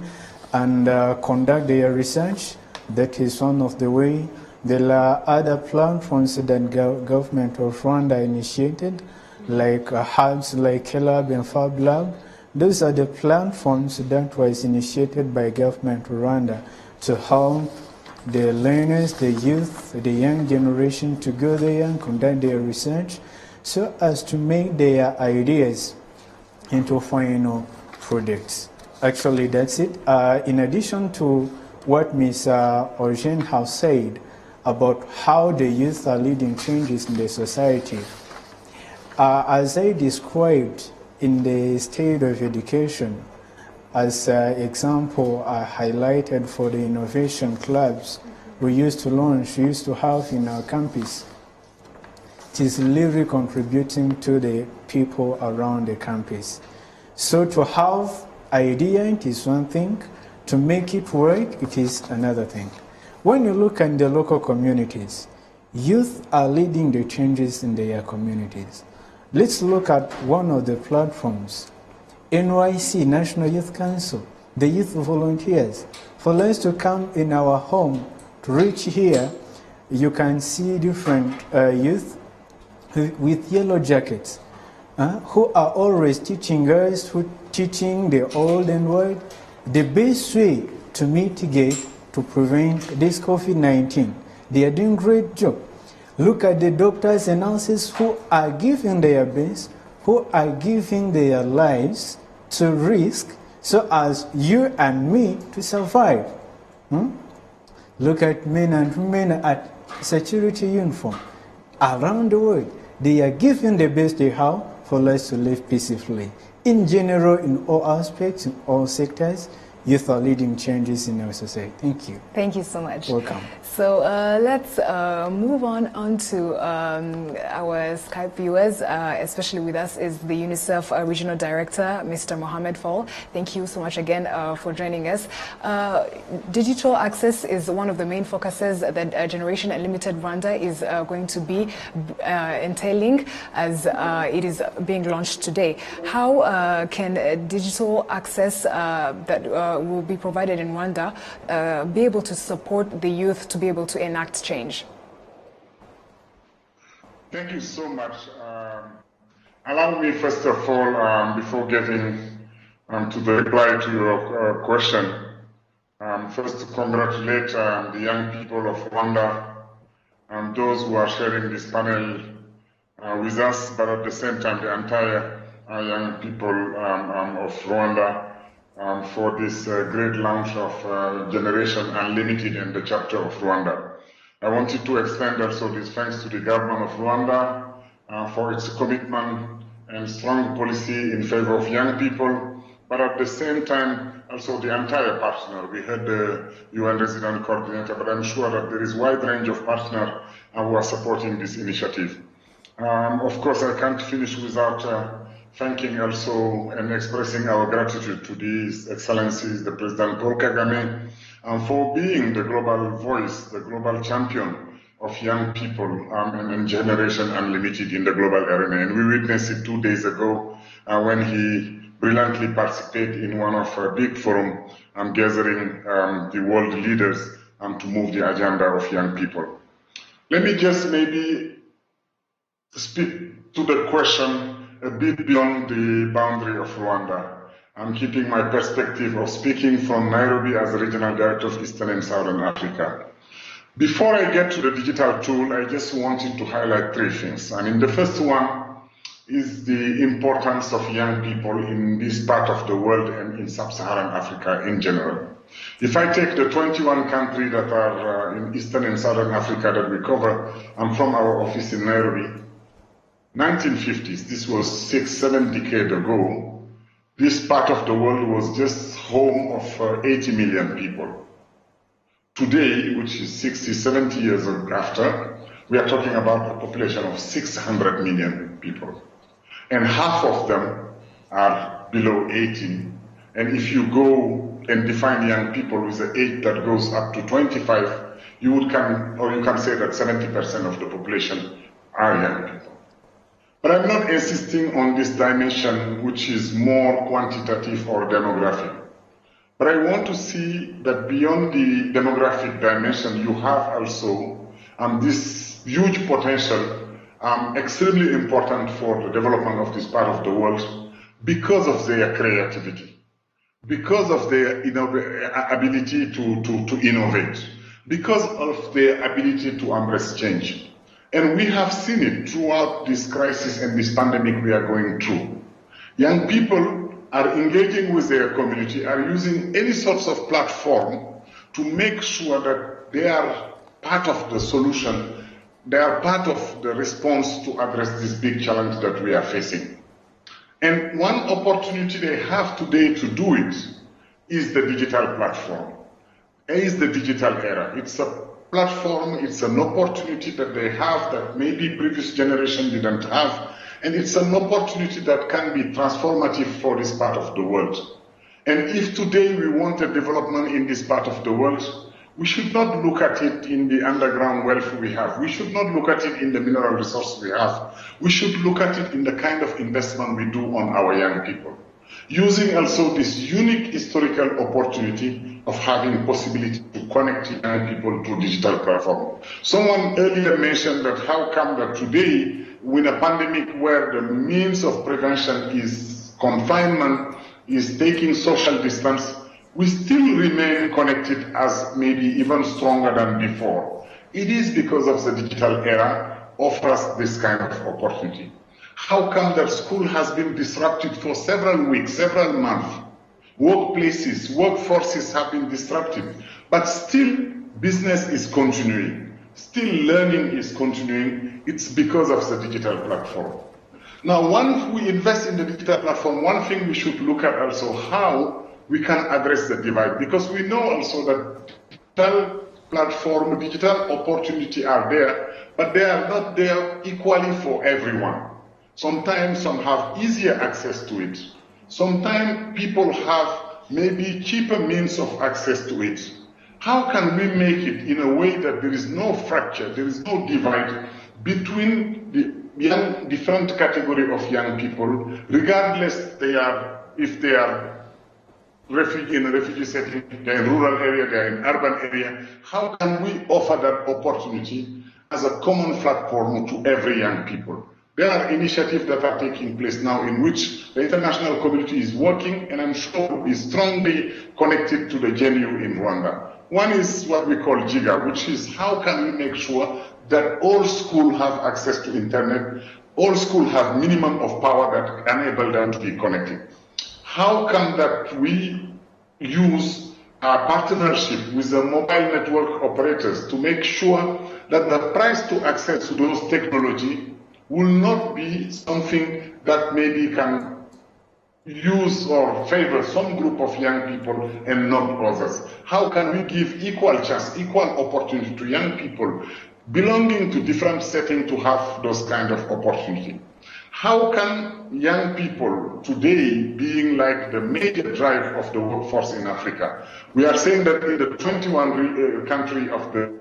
and conduct their research. That is one of the way. There are other platforms that government of Rwanda initiated, like hubs like Lab and Fab Lab. Those are the platforms that was initiated by government of Rwanda to help the learners, the youth, the young generation to go there and conduct their research so as to make their ideas into final products. Actually, that's it. In addition to what Ms. Orgen has said about how the youth are leading changes in the society, as I described in the state of education, as example I highlighted for the innovation clubs we used to have in our campus, it is really contributing to the people around the campus. So to have idea, it is one thing. To make it work, it is another thing. When you look at the local communities, youth are leading the changes in their communities. Let's look at one of the platforms, NYC, National Youth Council, the youth volunteers. For us to come in our home, to reach here, you can see different youth with yellow jackets who are always teaching us, who teaching the old and wide, the best way to mitigate, to prevent this COVID-19. They are doing a great job. Look at the doctors and nurses who are giving their best, who are giving their lives to risk so as you and me to survive. Look at men and women at security uniform around the world. They are giving the best they have for us to live peacefully. In general, in all aspects, in all sectors, youth are leading changes in our society. Thank you. Thank you so much. Welcome. So let's move on to our Skype viewers. Especially with us is the Unicef Regional Director, Mr. Mohamed Fall. Thank you so much again for joining us. Digital access is one of the main focuses that Generation Unlimited Rwanda is going to be entailing as it is being launched today. How can digital access that will be provided in Rwanda be able to support the youth to be able to enact change? Thank you so much. Allow me, first of all, before getting to the reply to your question, first to congratulate the young people of Rwanda and those who are sharing this panel with us, but at the same time the entire young people of Rwanda for this great launch of Generation Unlimited and the chapter of Rwanda. I wanted to extend also this thanks to the government of Rwanda for its commitment and strong policy in favor of young people, but at the same time also the entire partner. We had the UN resident coordinator, but I'm sure that there is a wide range of partners who are supporting this initiative. Of course, I can't finish without thanking also and expressing our gratitude to His Excellencies, the President Paul Kagame, for being the global voice, the global champion of young people and Generation Unlimited in the global arena. And we witnessed it 2 days ago when he brilliantly participated in one of our big forums gathering the world leaders to move the agenda of young people. Let me just maybe speak to the question a bit beyond the boundary of Rwanda. I'm keeping my perspective of speaking from Nairobi as Regional Director of Eastern and Southern Africa. Before I get to the digital tool, I just wanted to highlight 3 things. I mean, the first one is the importance of young people in this part of the world and in sub-Saharan Africa in general. If I take the 21 countries that are in Eastern and Southern Africa that we cover, I'm from our office in Nairobi. 1950s, this was 6-7 decades ago, this part of the world was just home of 80 million people. Today, which is 60-70 years after, we are talking about a population of 600 million people. And half of them are below 18. And if you go and define young people with an age that goes up to 25, you can say that 70% of the population are young people. But I'm not insisting on this dimension, which is more quantitative or demographic. But I want to see that beyond the demographic dimension, you have also this huge potential, extremely important for the development of this part of the world because of their creativity, because of their ability to innovate, because of their ability to embrace change. And we have seen it throughout this crisis and this pandemic we are going through. Young people are engaging with their community, are using any sorts of platform to make sure that they are part of the solution, they are part of the response to address this big challenge that we are facing. And one opportunity they have today to do it is the digital platform, is the digital era. It's a platform, it's an opportunity that they have that maybe previous generation didn't have, and it's an opportunity that can be transformative for this part of the world. And if today we want a development in this part of the world, we should not look at it in the underground wealth we have. We should not look at it in the mineral resource we have. We should look at it in the kind of investment we do on our young people. Using also this unique historical opportunity of having possibility to connect young people to digital platform. Someone earlier mentioned that how come that today, with a pandemic where the means of prevention is confinement, is taking social distance, we still remain connected as maybe even stronger than before. It is because of the digital era offers this kind of opportunity. How come that school has been disrupted for several weeks, several months? Workplaces, workforces have been disrupted, but still business is continuing. Still learning is continuing. It's because of the digital platform. Now, once we invest in the digital platform, one thing we should look at also how we can address the divide, because we know also that digital platform, digital opportunity are there, but they are not there equally for everyone. Sometimes some have easier access to it. Sometimes people have maybe cheaper means of access to it. How can we make it in a way that there is no fracture, there is no divide between the young, different category of young people, regardless if they are in a refugee setting, they're in rural area, they're in urban area? How can we offer that opportunity as a common platform to every young people? There are initiatives that are taking place now in which the international community is working, and I'm sure is strongly connected to the GNU in Rwanda. One is what we call GIGA, which is how can we make sure that all schools have access to internet, all schools have minimum of power that enable them to be connected. How come that we use our partnership with the mobile network operators to make sure that the price to access to those technology will not be something that maybe can use or favor some group of young people and not others? How can we give equal chance, equal opportunity to young people belonging to different settings to have those kind of opportunity? How can young people today, being like the major drive of the workforce in Africa, we are saying that in the 21 country of the,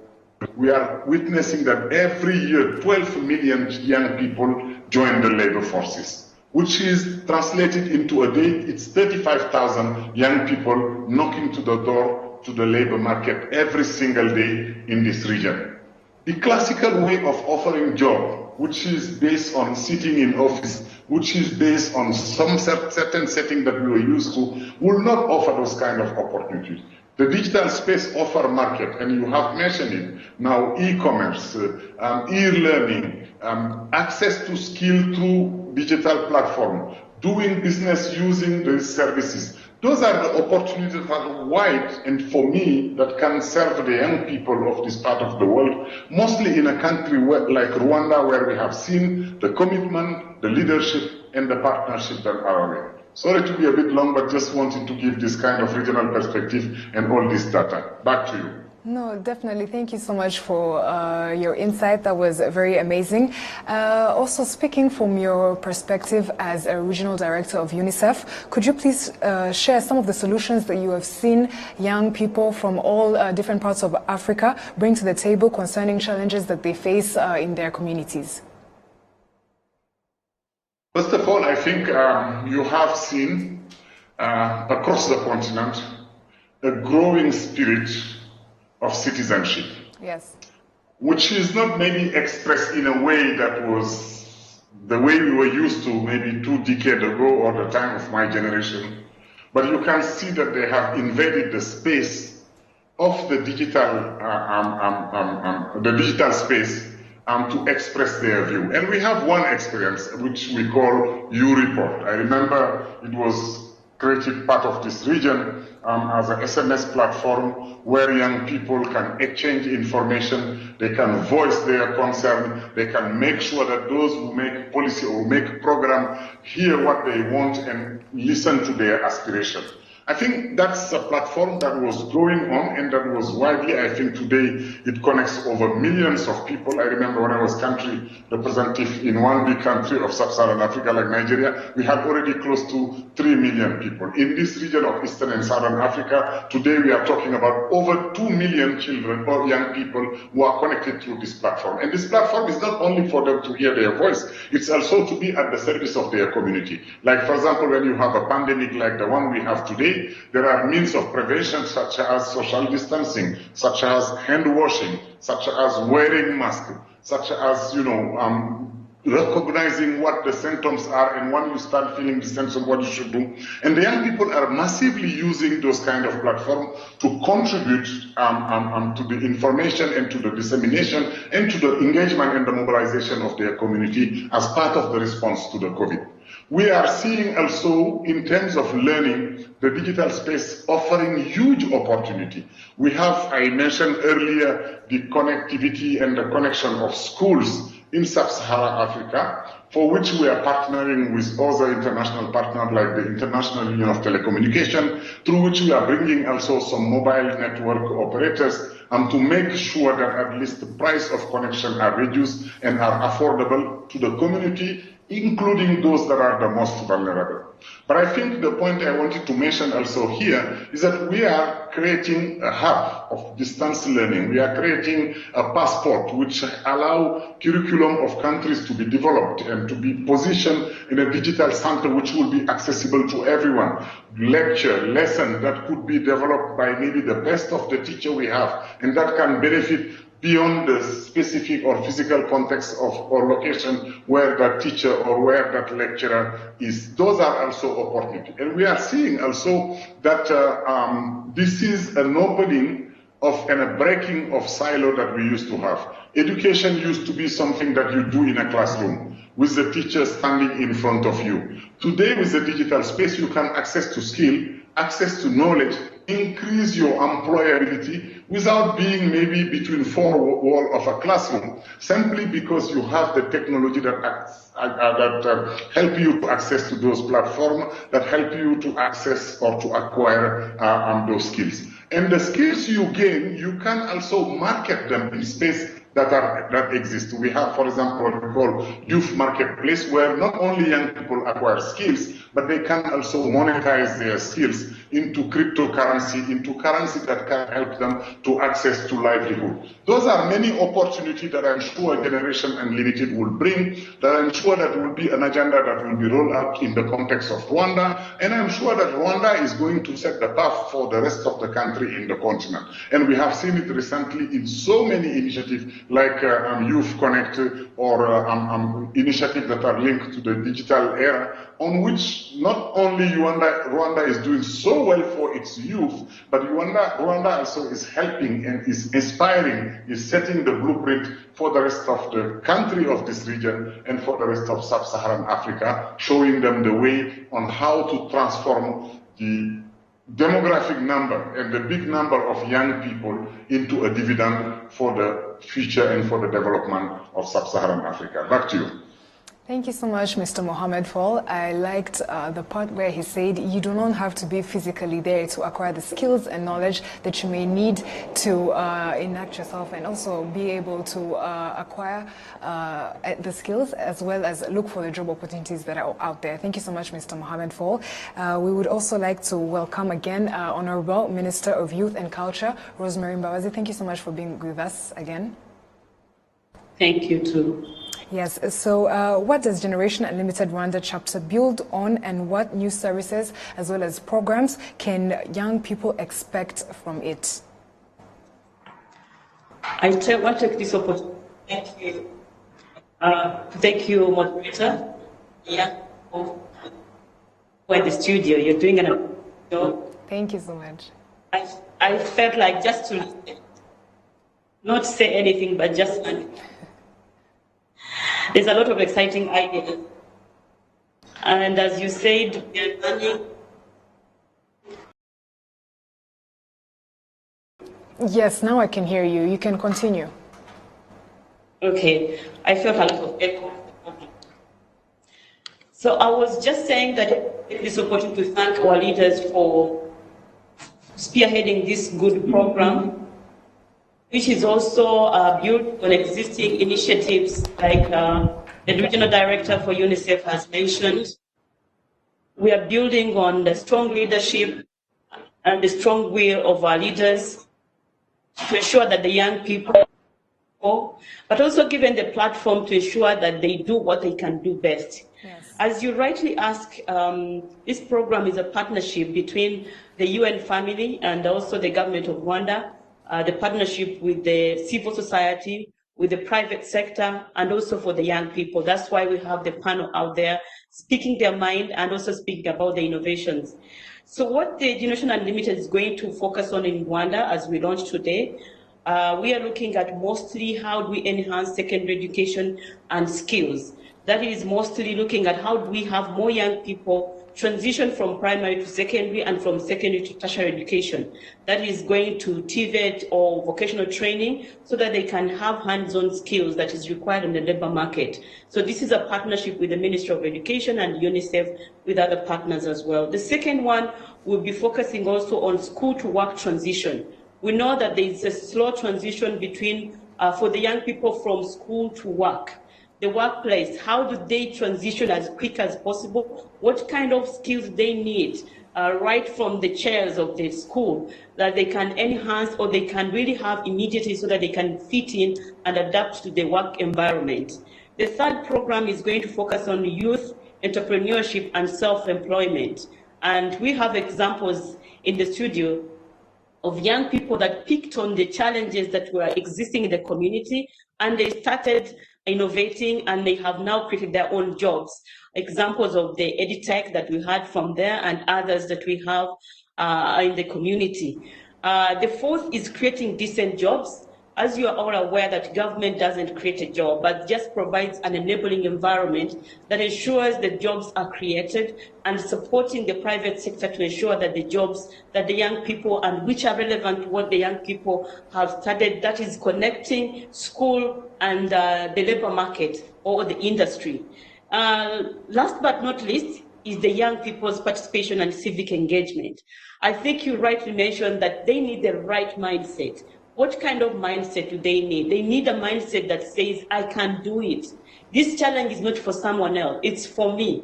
we are witnessing that every year 12 million young people join the labor forces, which is translated into a day, it's 35,000 young people knocking to the door to the labor market every single day in this region. The classical way of offering job, which is based on sitting in office, which is based on some certain setting that we were used to, will not offer those kind of opportunities. The digital space offer market, and you have mentioned it, now e-commerce, e-learning, access to skill through digital platform, doing business using these services. Those are the opportunities that are wide, and for me, that can serve the young people of this part of the world, mostly in a country like Rwanda, where we have seen the commitment, the leadership, and the partnership that are there. Sorry to be a bit long, but just wanted to give this kind of regional perspective and all this data. Back to you. No, definitely. Thank you so much for your insight. That was very amazing. Also, speaking from your perspective as a regional director of Unicef, could you please share some of the solutions that you have seen young people from all different parts of Africa bring to the table concerning challenges that they face in their communities? First of all, I think you have seen across the continent a growing spirit of citizenship. Yes. Which is not maybe expressed in a way that was the way we were used to maybe 2 decades ago or the time of my generation. But you can see that they have invaded the space of the digital space to express their view. And we have one experience which we call U-Report. I remember it was created part of this region as an SMS platform where young people can exchange information, they can voice their concern, they can make sure that those who make policy or make program hear what they want and listen to their aspiration. I think that's a platform that was going on and that was widely, I think today it connects over millions of people. I remember when I was country representative in one big country of sub-Saharan Africa like Nigeria, we had already close to 3 million people. In this region of Eastern and Southern Africa, today we are talking about over 2 million children or young people who are connected through this platform. And this platform is not only for them to hear their voice, it's also to be at the service of their community. Like for example, when you have a pandemic like the one we have today, there are means of prevention such as social distancing, such as hand washing, such as wearing masks, such as, recognizing what the symptoms are, and when you start feeling the symptoms, what you should do. And the young people are massively using those kind of platforms to contribute to the information and to the dissemination and to the engagement and the mobilization of their community as part of the response to the COVID. We are seeing also, in terms of learning, the digital space offering huge opportunity. We have, I mentioned earlier, the connectivity and the connection of schools in sub-Saharan Africa, for which we are partnering with other international partners like the International Union of Telecommunication, through which we are bringing also some mobile network operators to make sure that at least the price of connection are reduced and are affordable to the community, including those that are the most vulnerable. But I think the point I wanted to mention also here is that we are creating a hub of distance learning. We are creating a passport which allow curriculum of countries to be developed and to be positioned in a digital center which will be accessible to everyone. Lecture, lesson that could be developed by maybe the best of the teacher we have, and that can benefit beyond the specific or physical context of or location where that teacher or where that lecturer is. Those are also opportunities. And we are seeing also that this is an opening of and a breaking of silo that we used to have. Education used to be something that you do in a classroom with the teacher standing in front of you. Today, with the digital space, you can access to skill, access to knowledge, increase your employability without being maybe between four walls of a classroom, simply because you have the technology that help you to access to those platforms, that help you to access or to acquire those skills. And the skills you gain, you can also market them in space that exist. We have, for example, what we call youth marketplace, where not only young people acquire skills, but they can also monetize their skills into cryptocurrency, into currency that can help them to access to livelihood. Those are many opportunities that I'm sure Generation Unlimited will bring, that I'm sure that will be an agenda that will be rolled out in the context of Rwanda, and I'm sure that Rwanda is going to set the path for the rest of the country in the continent. And we have seen it recently in so many initiatives like Youth Connect or initiatives that are linked to the digital era, on which not only Rwanda is doing so well for its youth, but Rwanda also is helping and is inspiring, is setting the blueprint for the rest of the country of this region and for the rest of sub-Saharan Africa, showing them the way on how to transform the demographic number and the big number of young people into a dividend for the future and for the development of sub-Saharan Africa. Back to you. Thank you so much, Mr. Mohamed Fall. I liked the part where he said you do not have to be physically there to acquire the skills and knowledge that you may need to enact yourself and also be able to acquire the skills as well as look for the job opportunities that are out there. Thank you so much, Mr. Mohamed Fall. We would also like to welcome again Honorable Minister of Youth and Culture, Rosemary Mbabazi. Thank you so much for being with us again. Thank you too. Yes, so what does Generation Unlimited Rwanda chapter build on, and what new services as well as programs can young people expect from it? I want to take this opportunity thank you, moderator. Yeah, for the studio. You're doing an job. Thank you so much. I felt like just to not say anything, but just there's a lot of exciting ideas. And as you said, we are running. Yes, now I can hear you. You can continue. Okay, I felt a lot of echo. So I was just saying that I take this opportunity to thank our leaders for spearheading this good program, which is also built on existing initiatives like the regional director for Unicef has mentioned. We are building on the strong leadership and the strong will of our leaders to ensure that the young people, but also given the platform to ensure that they do what they can do best. Yes. As you rightly ask, this program is a partnership between the UN family and also the government of Rwanda, the partnership with the civil society, with the private sector, and also for the young people. That's why we have the panel out there speaking their mind and also speaking about the innovations. So what the Generation Unlimited is going to focus on in Rwanda as we launch today, we are looking at mostly how do we enhance secondary education and skills that is mostly looking at how do we have more young people transition from primary to secondary and from secondary to tertiary education. That is going to TVET or vocational training so that they can have hands-on skills that is required in the labor market. So this is a partnership with the Ministry of Education and Unicef with other partners as well. The second one will be focusing also on school to work transition. We know that there is a slow transition between, for the young people from school to work. The workplace, how do they transition as quick as possible? What kind of skills they need right from the chairs of the school that they can enhance or they can really have immediately so that they can fit in and adapt to the work environment. The third program is going to focus on youth entrepreneurship and self-employment. And we have examples in the studio of young people that picked on the challenges that were existing in the community and they started innovating and they have now created their own jobs. Examples of the EdTech that we had from there and others that we have in the community. The fourth is creating decent jobs. As you are all aware that government doesn't create a job, but just provides an enabling environment that ensures that jobs are created and supporting the private sector to ensure that the jobs that the young people and which are relevant to what the young people have studied, that is connecting school and the labor market or the industry. Last but not least is the young people's participation and civic engagement. I think you rightly mentioned that they need the right mindset. What kind of mindset do they need? They need a mindset that says, I can do it. This challenge is not for someone else, it's for me.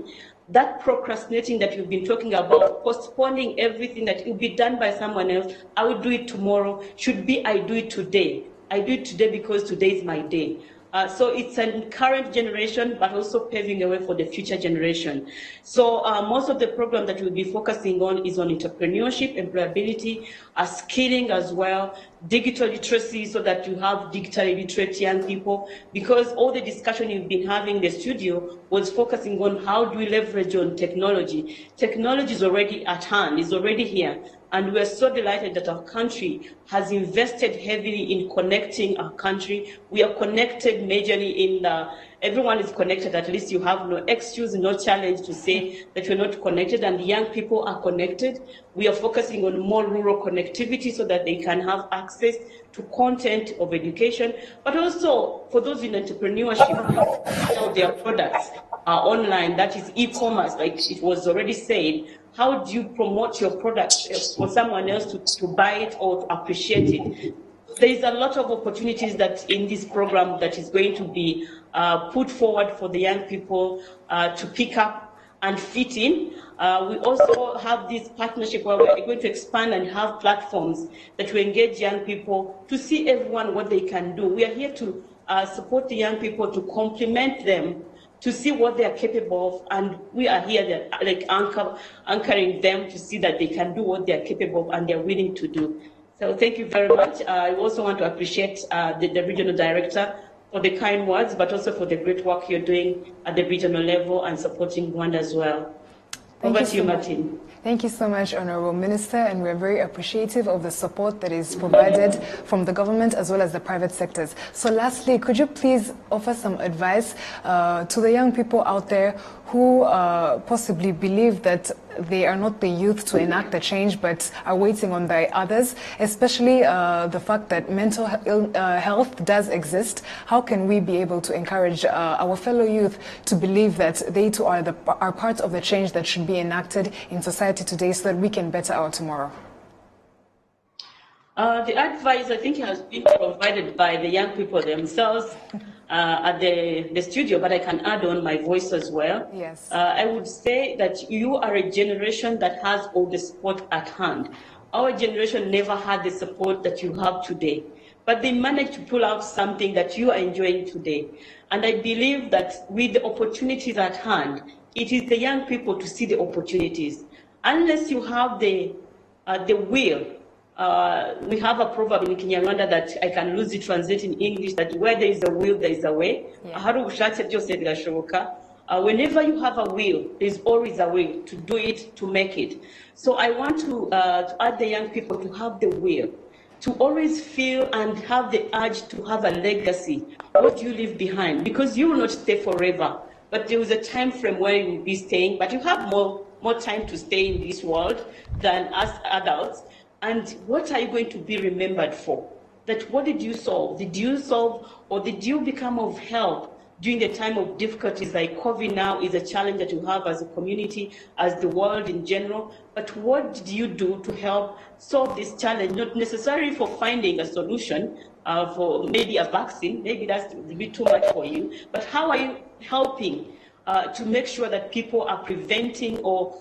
That procrastinating that you've been talking about, postponing everything that will be done by someone else, I will do it tomorrow, should be I do it today. I do it today because today is my day. So it's a current generation, but also paving the way for the future generation. So most of the program that we'll be focusing on is on entrepreneurship, employability, skilling as well, digital literacy so that you have digitally literate young people, because all the discussion you've been having in the studio was focusing on how do we leverage on technology. Technology is already at hand, is already here. And we're so delighted that our country has invested heavily in connecting our country. We are connected majorly in everyone is connected. At least you have no excuse, no challenge to say that we're not connected, and the young people are connected. We are focusing on more rural connectivity so that they can have access to content of education, but also for those in entrepreneurship, sell their products online, that is e-commerce, like it was already said. How do you promote your product for someone else to buy it or to appreciate it? There is a lot of opportunities that in this program that is going to be put forward for the young people to pick up and fit in. We also have this partnership where we're going to expand and have platforms that will engage young people to see everyone what they can do. We are here to support the young people, to complement them, to see what they are capable of, and we are here like anchoring them to see that they can do what they are capable of and they're willing to do. So thank you very much. I also want to appreciate the regional director for the kind words, but also for the great work you're doing at the regional level and supporting Rwanda as well. Over to you, Martin. Thank you so much, Honorable Minister, and we're very appreciative of the support that is provided from the government as well as the private sectors. So lastly, could you please offer some advice to the young people out there who possibly believe that they are not the youth to enact the change but are waiting on the others, especially the fact that mental health does exist? How can we be able to encourage our fellow youth to believe that they too are part of the change that should be enacted in society today so that we can better our tomorrow? The advice, I think, has been provided by the young people themselves at the studio, but I can add on my voice as well. Yes. I would say that you are a generation that has all the support at hand. Our generation never had the support that you have today, but they managed to pull out something that you are enjoying today. And I believe that with the opportunities at hand, it is the young people to see the opportunities. Unless you have the will. We have a proverb in Kinyarwanda that I can loosely translate in English, that where there is a will, there is a way. Whenever you have a will, there is always a way to do it, to make it. So I want to add the young people to have the will, to always feel and have the urge to have a legacy. What do you leave behind? Because you will not stay forever. but there is a time frame where you will be staying, but you have more time to stay in this world than us adults. And what are you going to be remembered for? That what did you solve? Did you solve, or did you become of help during the time of difficulties like COVID now is a challenge that you have as a community, as the world in general, but what did you do to help solve this challenge? Not necessarily for finding a solution, for maybe a vaccine, maybe that's a bit too much for you, but how are you helping to make sure that people are preventing, or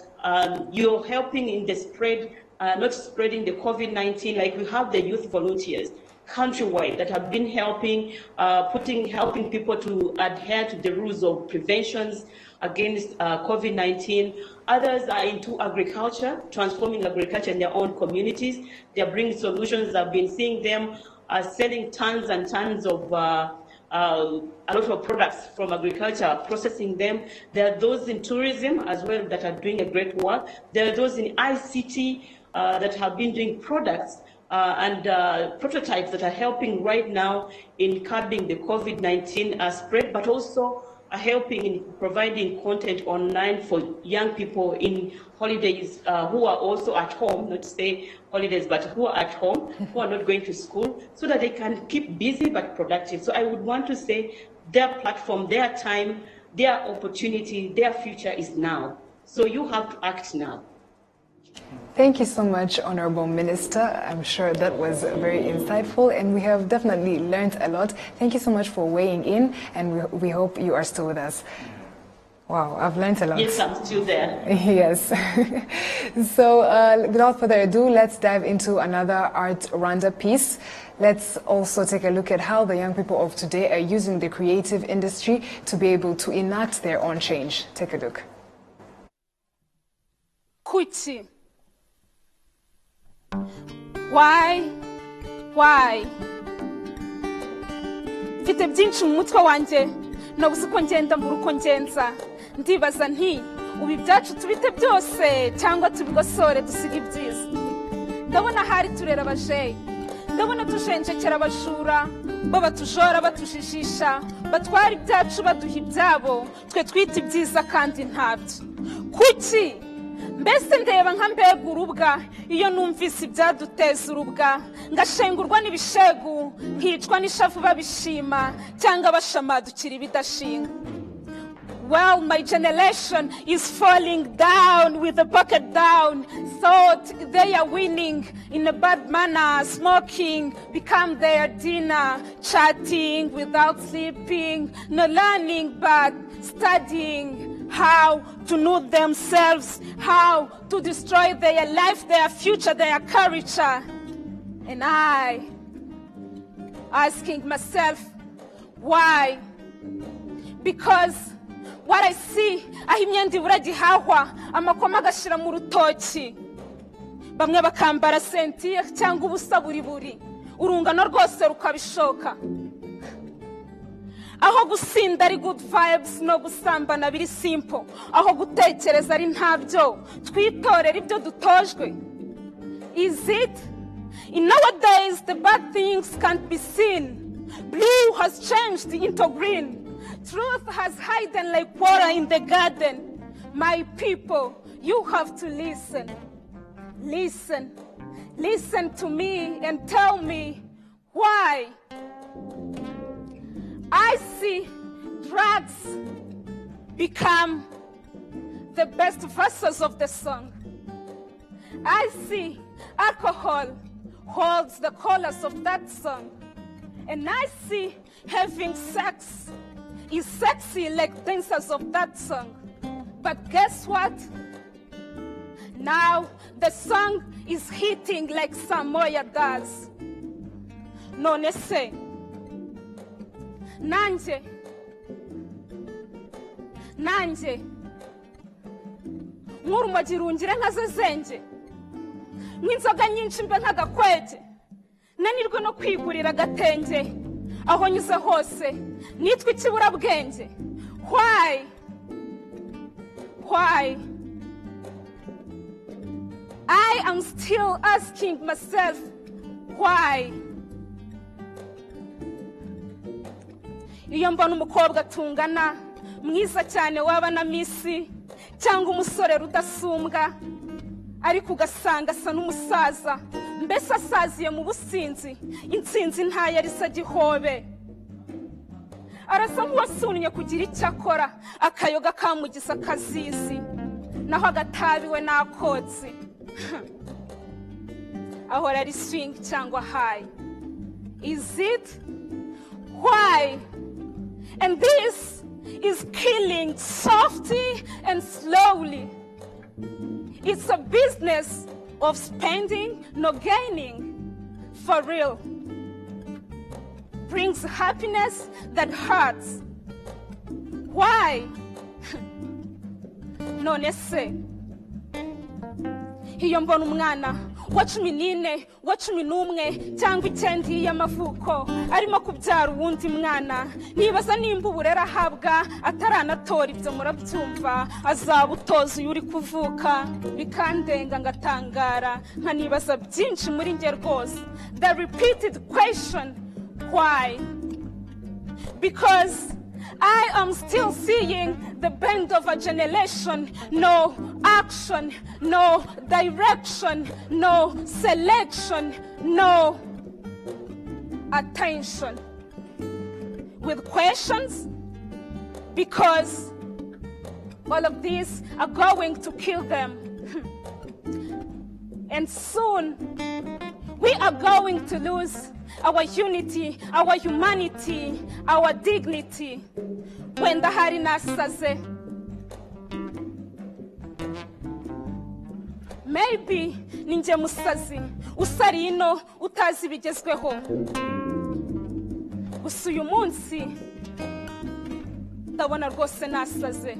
you're helping in the spread, not spreading the COVID-19, like we have the youth volunteers countrywide that have been helping, helping people to adhere to the rules of preventions against COVID-19. Others are into agriculture, transforming agriculture in their own communities. They're bringing solutions. I've been seeing them selling tons and tons of a lot of products from agriculture, processing them. There are those in tourism as well that are doing a great work. There are those in ICT that have been doing products and prototypes that are helping right now in curbing the COVID-19 spread, but also are helping in providing content online for young people in holidays who are also at home, not to say holidays, but who are at home, who are not going to school, so that they can keep busy but productive. So I would want to say their platform, their time, their opportunity, their future is now. So you have to act now. Thank you so much, Honorable Minister. I'm sure that was very insightful, and we have definitely learned a lot. Thank you so much for weighing in, and we hope you are still with us. Wow, I've learned a lot. Yes, I'm still there. Yes. So without further ado, let's dive into another Art Rwanda piece. Let's also take a look at how the young people of today are using the creative industry to be able to enact their own change. Take a look. Kuchi. Why? Mfite byinshi mu mutwe wanjye nabuze uko ngenda mbura uko ngenza ndibaza nti ubu ibyacu tubite byose cyangwa tubigosore dusiga ibyiza ndabona hari turera abajeyi ndabona tujenjekera abajura bo batujora batujijisha batwara ibyacu baduha ibyabo twe twita ibyiza kandi ntabyo kuki mbese ndeba nka mbega urubwa iyo numvise ibyaduteza urubwa ngashengurwa n'ibishegu nkicwa n'ishavu babishima cyangwa bashamadukira ibidashinga. Well, my generation is falling down with the bucket down. Thought they are winning in a bad manner, smoking become their dinner, chatting without sleeping, no learning but studying. How to know themselves, how to destroy their life, their future, their character. And I, asking myself, why? Because what I see, ahimyendi buragi hawa, amakoma gashira mu rutoki. Bamwe bakambara sentiye cyangwa ubusa buri urungano rwose rukabishoka. Aho gusinda ari good vibes no gusambana biri simple, aho gutekereza ari ntabyo twitorera ibyo dutojwe. Is it? In nowadays the bad things can't be seen. Blue has changed into green. Truth has hidden like water in the garden. My people, you have to listen. Listen to me and tell me why. I see drugs become the best verses of the song. I see alcohol holds the chorus of that song. And I see having sex is sexy like dancers of that song. But guess what? Now the song is hitting like Samoya does. None say. Nanje nk'urumogi rungire nkazezenje nk'inzoga nyinshi mbe nk'agakwege nanirwe no kwigurira agatenge aho nyuze hose nitwa ikiburabwenge. Why? I am still asking myself why. Iyo mbona umukobwa tungana mwiza cyane waba na misi cyangwa umusore rudasumbwa ariko ugasanga asa n'umusaza mbese asaziye mu businzi intsinzi ntayo ari se gihobe arasa nk'uwasunnye kugira icyo akora akayoga kamugisa akazizi naho agatabiwe n'akotsi ahora ari swing cyangwa high. Is it? Why? And this is killing softly and slowly. It's a business of spending, no gaining. For real. Brings happiness that hurts. Why? None se. Iyo mbona umwana wa 14, wa 11 cyangwa 9 y'amavuko arimo kubyara uwundi mwana nibaza nimba uburera ahabwa ataranatora ibyo murabyumva azabutoza uyu uri kuvuka bikandenga ngatangara nkanibaza byinshi muri nge rwose. The repeated question, why? Because I am still seeing the bend of a generation, no action, no direction, no selection, no attention. With questions, because all of these are going to kill them. And soon, we are going to lose our unity, our humanity, our dignity. When the hari nasaze, maybe ninjye musazi usari ino utazi bigezweho. Gusa uyu munsi ndabona rwose nasaze,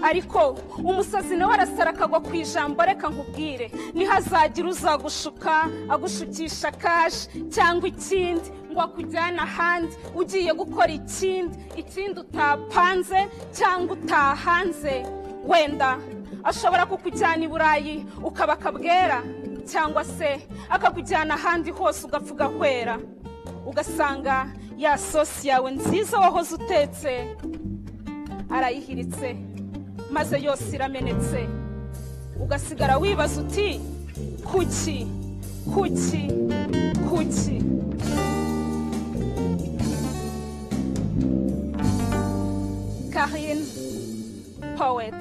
ariko umusazi nawe arasara akagwa ku ijambo. Reka nkubwire, nihazagira uzagushuka agushukisha kashi cyangwa ikindi ngo akujyana ahandi ugiye gukora ikindi utapanze cyangwa utahanze, wenda ashobora kukujyana i Burayi ukaba kabwera, cyangwa se akakujyana ahandi hose ugapfuga kwera, ugasanga ya sosi yawe nziza wahoze utetse arayihiritse maze yose iramenetse, ugasigara wibaza uti kuki. Karin, poet.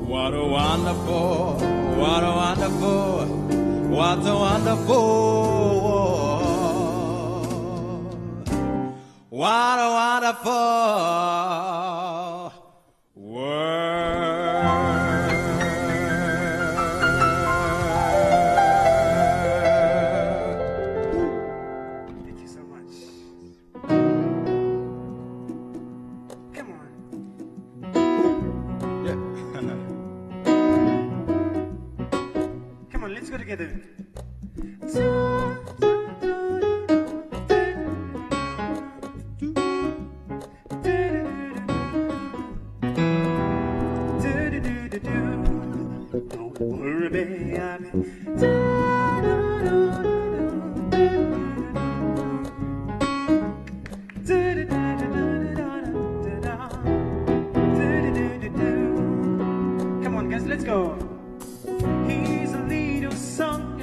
What a wonderful, what a wonderful, what a wonderful world. What a wonderful world. Thank you so much. Come on. Come on, let's go together. Don't worry, baby. Come on, guys, let's go. Here's a little song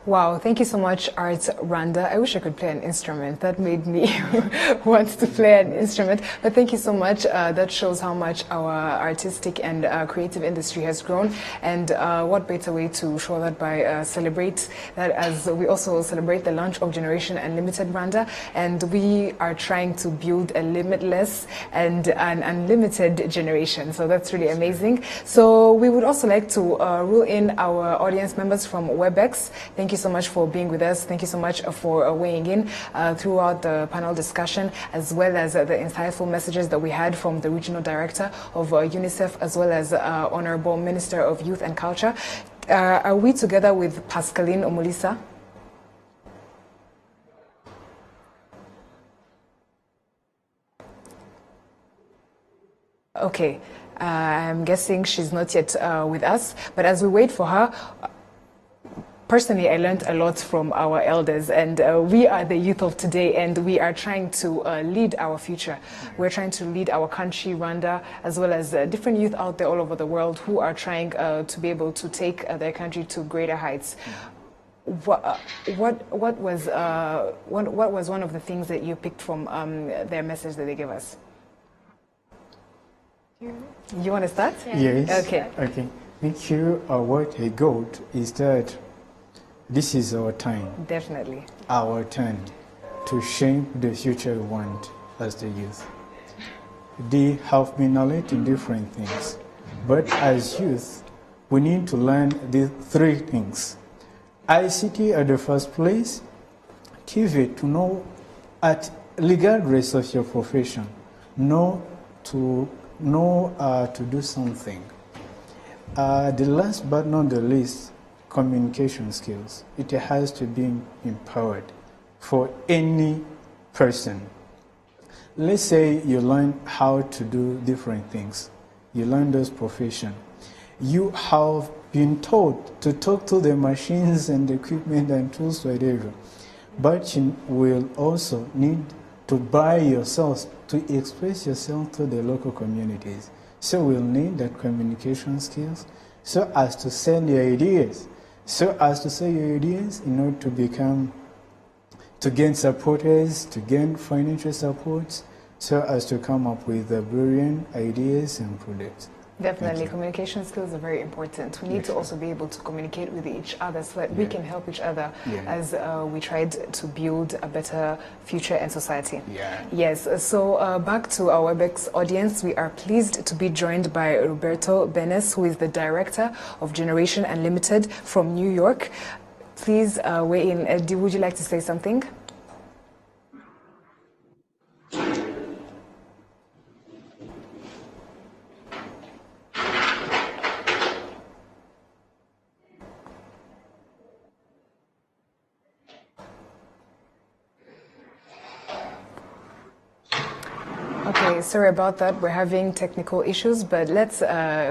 Wow, thank you so much, Art Rwanda. I wish I could play an instrument. That made me want to play an instrument. But thank you so much. That shows how much our artistic and creative industry has grown. And what better way to show that by celebrate that as we also celebrate the launch of Generation Unlimited Rwanda. And we are trying to build a limitless and an unlimited generation. So that's really amazing. So we would also like to rule in our audience members from WebEx. Thank you so much for being with us. Thank you so much for weighing in throughout the panel discussion, as well as the insightful messages that we had from the Regional Director of Unicef, as well as Honorable Minister of Youth and Culture. Are we together with Pascaline Omulisa? Okay, I'm guessing she's not yet with us, but as we wait for her, personally, I learned a lot from our elders, and we are the youth of today, and we are trying to lead our future. We're trying to lead our country, Rwanda, as well as different youth out there all over the world who are trying to be able to take their country to greater heights. What was one of the things that you picked from their message that they gave us? You want to start? Yes. Okay. Okay. Thank you. What I got is that this is our time. Definitely. Our turn to shape the future we want as the youth. They have been knowledge in different things, but as youth, we need to learn these three things. ICT at the first place, TV to know regardless of your profession, to do something. The last but not the least, communication skills. It has to be empowered for any person. Let's say you learn how to do different things. You learn those professions. You have been taught to talk to the machines and equipment and tools, whatever. But you will also need to buy yourself, to express yourself to the local communities. So we'll need that communication skills so as to send your ideas. So as to say your ideas in order to gain supporters, to gain financial supports, so as to come up with brilliant ideas and products. Definitely, communication skills are very important. We need to also be able to communicate with each other so that we can help each other as we tried to build a better future and society. Yes, so back to our WebEx audience, we are pleased to be joined by Roberto Benes, who is the Director of Generation Unlimited from New York. Please weigh in. Would you like to say something? Okay, sorry about that. We're having technical issues, but let's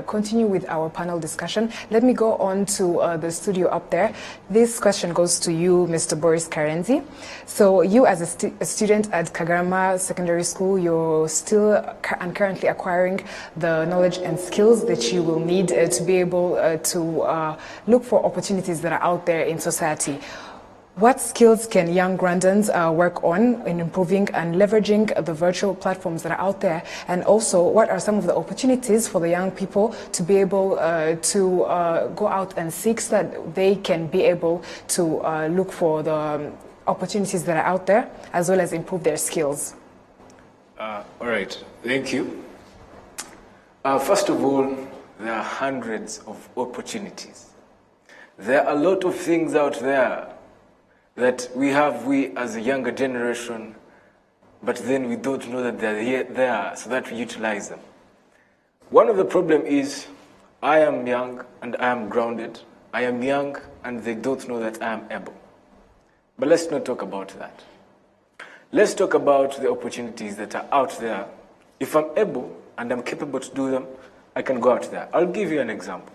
continue with our panel discussion. Let me go on to the studio up there. This question goes to you, Mr. Boris Karenzi. So you as a student at Kagarama Secondary School, you're still and currently acquiring the knowledge and skills that you will need to be able to look for opportunities that are out there in society. What skills can young Rwandans work on in improving and leveraging the virtual platforms that are out there? And also, what are some of the opportunities for the young people to be able to go out and seek so that they can be able to look for the opportunities that are out there, as well as improve their skills? All right, thank you. First of all, there are hundreds of opportunities. There are a lot of things out there that we as a younger generation, but then we don't know that they're there, so that we utilize them. One of the problems is I am young and I am grounded. I am young and they don't know that I am able. But let's not talk about that. Let's talk about the opportunities that are out there. If I'm able and I'm capable to do them, I can go out there. I'll give you an example.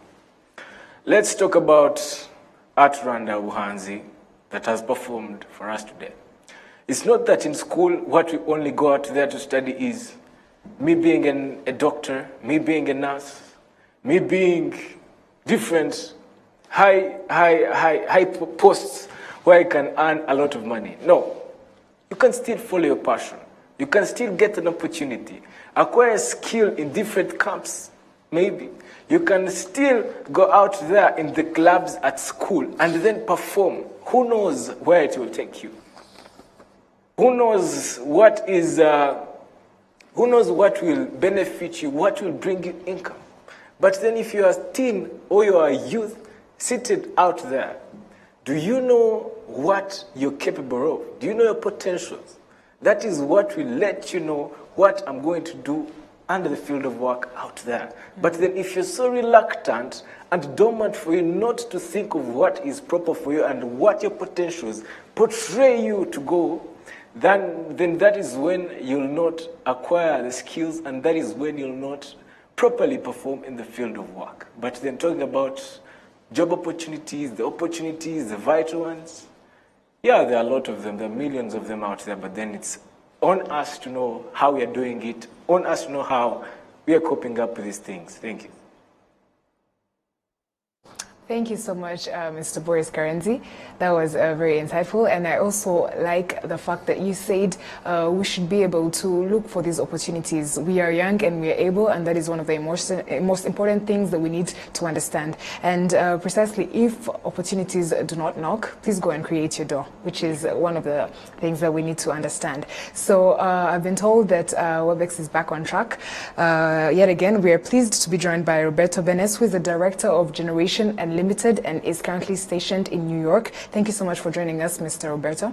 Let's talk about Art Rwanda Uhanzi that has performed for us today. It's not that in school what we only go out there to study is me being a doctor, me being a nurse, me being different. high posts where you can earn a lot of money. No, you can still follow your passion. You can still get an opportunity, acquire a skill in different camps, maybe. You can still go out there in the clubs at school and then perform. Who knows where it will take you? Who knows what will benefit you, what will bring you income? But then if you are a teen or you are a youth seated out there, do you know what you're capable of? Do you know your potentials? That is what will let you know what I'm going to do under the field of work out there. But then if you're so reluctant and dormant for you not to think of what is proper for you and what your potentials portray you to go, then that is when you'll not acquire the skills, and that is when you'll not properly perform in the field of work. But then talking about job opportunities, the vital ones, yeah, there are a lot of them. There are millions of them out there, but then it's on us to know how we are doing it, on us to know how we are coping up with these things. Thank you. Thank you so much, Mr. Boris Karenzi. That was very insightful, and I also like the fact that you said we should be able to look for these opportunities. We are young and we are able, and that is one of the most important things that we need to understand. And precisely, if opportunities do not knock, please go and create your door, which is one of the things that we need to understand. So I've been told that WebEx is back on track. Yet again, we are pleased to be joined by Roberto Benes, who is the Director of Generation and Limited and is currently stationed in New York. Thank you so much for joining us, Mr. Roberto.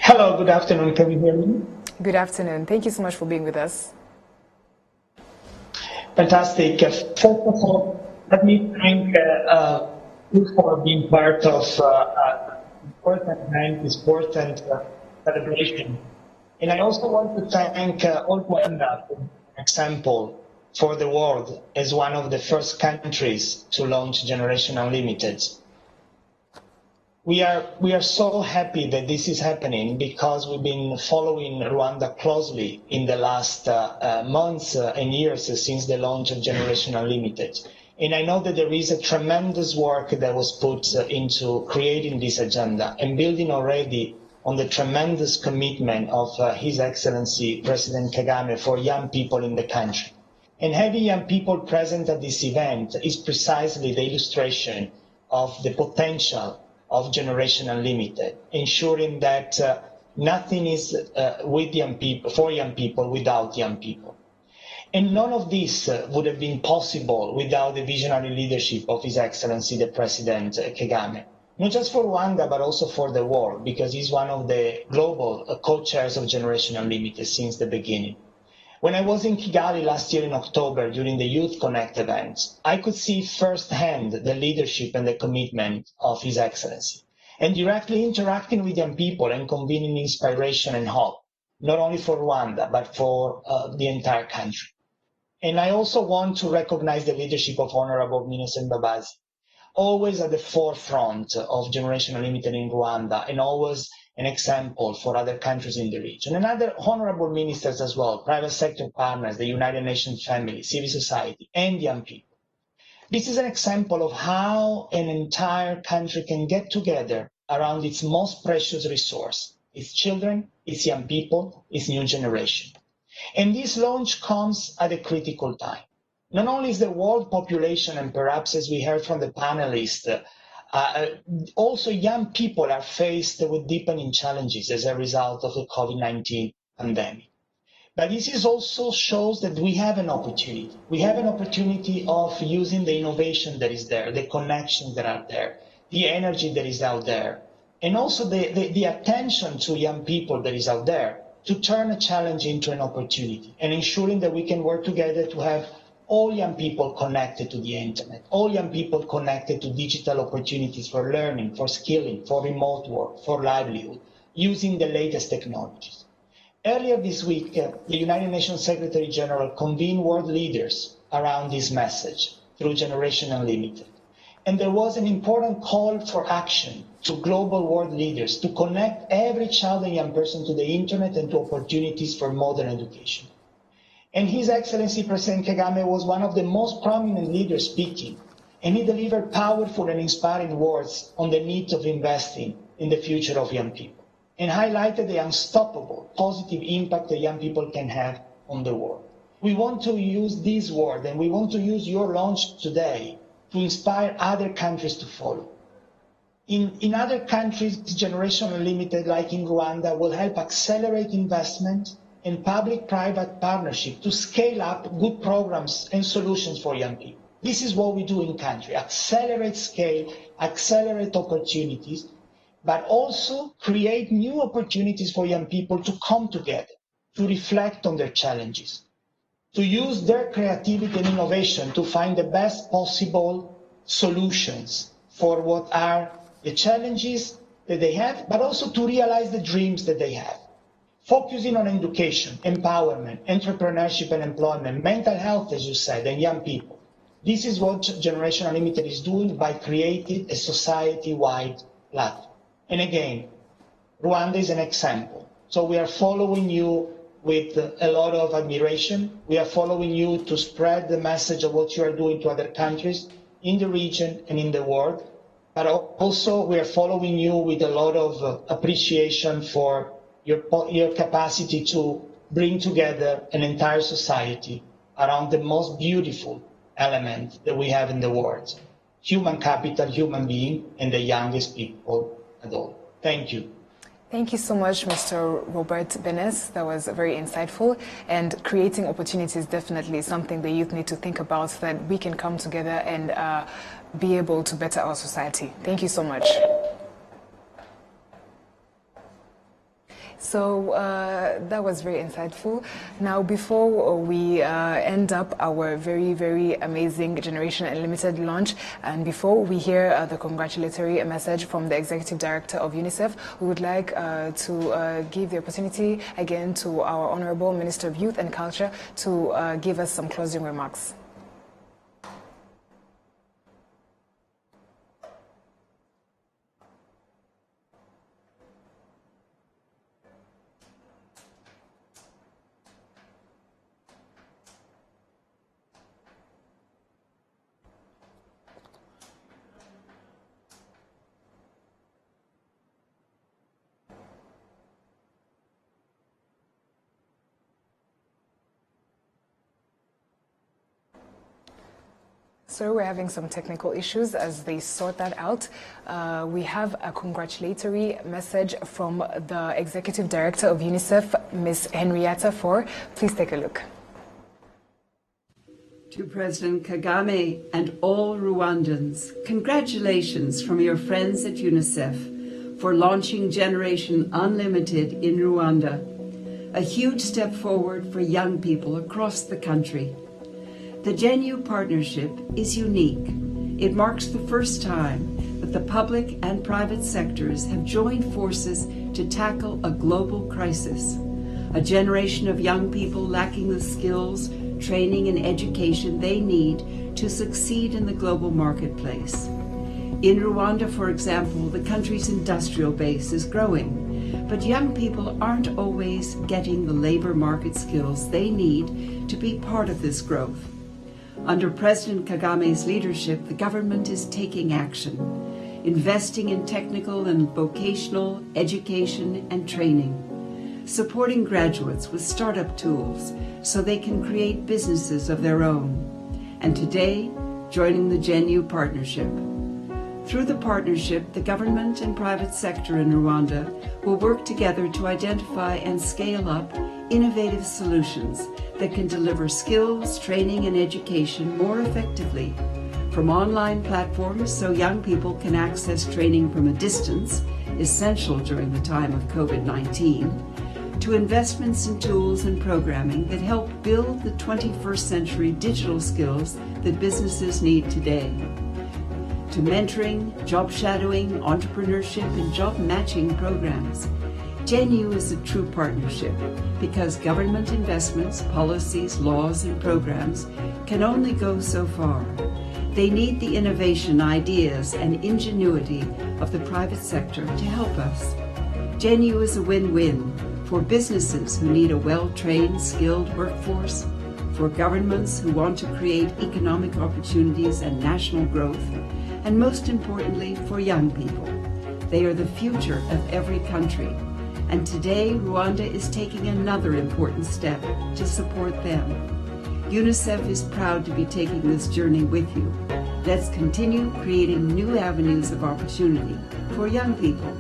Hello, good afternoon. Can you hear me? Good afternoon. Thank you so much for being with us. Fantastic. First of all, let me thank you for being part of important event, this important celebration. And I also want to thank Rwanda for an example for the world as one of the first countries to launch Generation Unlimited. We are so happy that this is happening because we've been following Rwanda closely in the last months and years since the launch of Generation Unlimited. And I know that there is a tremendous work that was put into creating this agenda and building already on the tremendous commitment of His Excellency President Kagame for young people in the country. And having young people present at this event is precisely the illustration of the potential of Generation Unlimited, ensuring that nothing is with young people, for young people without young people. And none of this would have been possible without the visionary leadership of His Excellency the President Kagame. Not just for Rwanda, but also for the world, because he's one of the global co-chairs of Generation Unlimited since the beginning. When I was in Kigali last year in October during the Youth Connect event, I could see firsthand the leadership and the commitment of His Excellency, and directly interacting with young people and convening inspiration and hope, not only for Rwanda, but for the entire country. And I also want to recognize the leadership of Honorable Innocent Babazi, always at the forefront of Generation Unlimited in Rwanda, and always an example for other countries in the region. And other honorable ministers as well, private sector partners, the United Nations family, civil society, and young people. This is an example of how an entire country can get together around its most precious resource, its children, its young people, its new generation. And this launch comes at a critical time. Not only is the world population, and perhaps as we heard from the panelists, also young people are faced with deepening challenges as a result of the COVID-19 pandemic. But this is also shows that we have an opportunity. We have an opportunity of using the innovation that is there, the connections that are there, the energy that is out there, and also the attention to young people that is out there to turn a challenge into an opportunity, and ensuring that we can work together to have all young people connected to the internet, all young people connected to digital opportunities for learning, for skilling, for remote work, for livelihood, using the latest technologies. Earlier this week, the United Nations Secretary General convened world leaders around this message through Generation Unlimited. And there was an important call for action to global world leaders to connect every child and young person to the internet and to opportunities for modern education. And His Excellency President Kagame was one of the most prominent leaders speaking, And he delivered powerful and inspiring words on the need of investing in the future of young people, and highlighted the unstoppable positive impact that young people can have on the world. We want to use this word, and we want to use your launch today to inspire other countries to follow. In other countries, Generation Unlimited, like in Rwanda, will help accelerate investment and public-private partnership to scale up good programs and solutions for young people. This is what we do in country: accelerate scale, accelerate opportunities, but also create new opportunities for young people to come together, to reflect on their challenges, to use their creativity and innovation to find the best possible solutions for what are the challenges that they have, but also to realize the dreams that they have. Focusing on education, empowerment, entrepreneurship and employment, mental health, as you said, and young people. This is what Generation Unlimited is doing by creating a society-wide platform. And again, Rwanda is an example. So we are following you with a lot of admiration. We are following you to spread the message of what you are doing to other countries in the region and in the world. But also we are following you with a lot of appreciation for your capacity to bring together an entire society around the most beautiful element that we have in the world: human capital, human being, and the youngest people at all. Thank you. Thank you so much, Mr. Roberto Benes. That was very insightful. And creating opportunities is definitely something the youth need to think about, so that we can come together and be able to better our society. Thank you so much. So that was very insightful. Now, before we end up our very, very amazing Generation Unlimited launch, and before we hear the congratulatory message from the Executive Director of Unicef, we would like to give the opportunity again to our Honorable Minister of Youth and Culture to give us some closing remarks. So we're having some technical issues. As they sort that out, we have a congratulatory message from the Executive Director of UNICEF, Ms. Henrietta Fore. Please take a look. To President Kagame and all Rwandans, congratulations from your friends at UNICEF for launching Generation Unlimited in Rwanda, a huge step forward for young people across the country. The GenU partnership is unique. It marks the first time that the public and private sectors have joined forces to tackle a global crisis, a generation of young people lacking the skills, training, and education they need to succeed in the global marketplace. In Rwanda, for example, the country's industrial base is growing, but young people aren't always getting the labor market skills they need to be part of this growth. Under President Kagame's leadership, the government is taking action, investing in technical and vocational education and training, supporting graduates with startup tools so they can create businesses of their own, and today, joining the GenU partnership. Through the partnership, the government and private sector in Rwanda will work together to identify and scale up innovative solutions that can deliver skills, training, and education more effectively, from online platforms so young people can access training from a distance, essential during the time of COVID-19, to investments in tools and programming that help build the 21st century digital skills that businesses need today, to mentoring, job shadowing, entrepreneurship, and job matching programs. GenU is a true partnership because government investments, policies, laws, and programs can only go so far. They need the innovation, ideas, and ingenuity of the private sector to help us. GenU is a win-win for businesses who need a well-trained, skilled workforce, for governments who want to create economic opportunities and national growth, and most importantly, for young people. They are the future of every country, and today Rwanda is taking another important step to support them. UNICEF is proud to be taking this journey with you. Let's continue creating new avenues of opportunity for young people.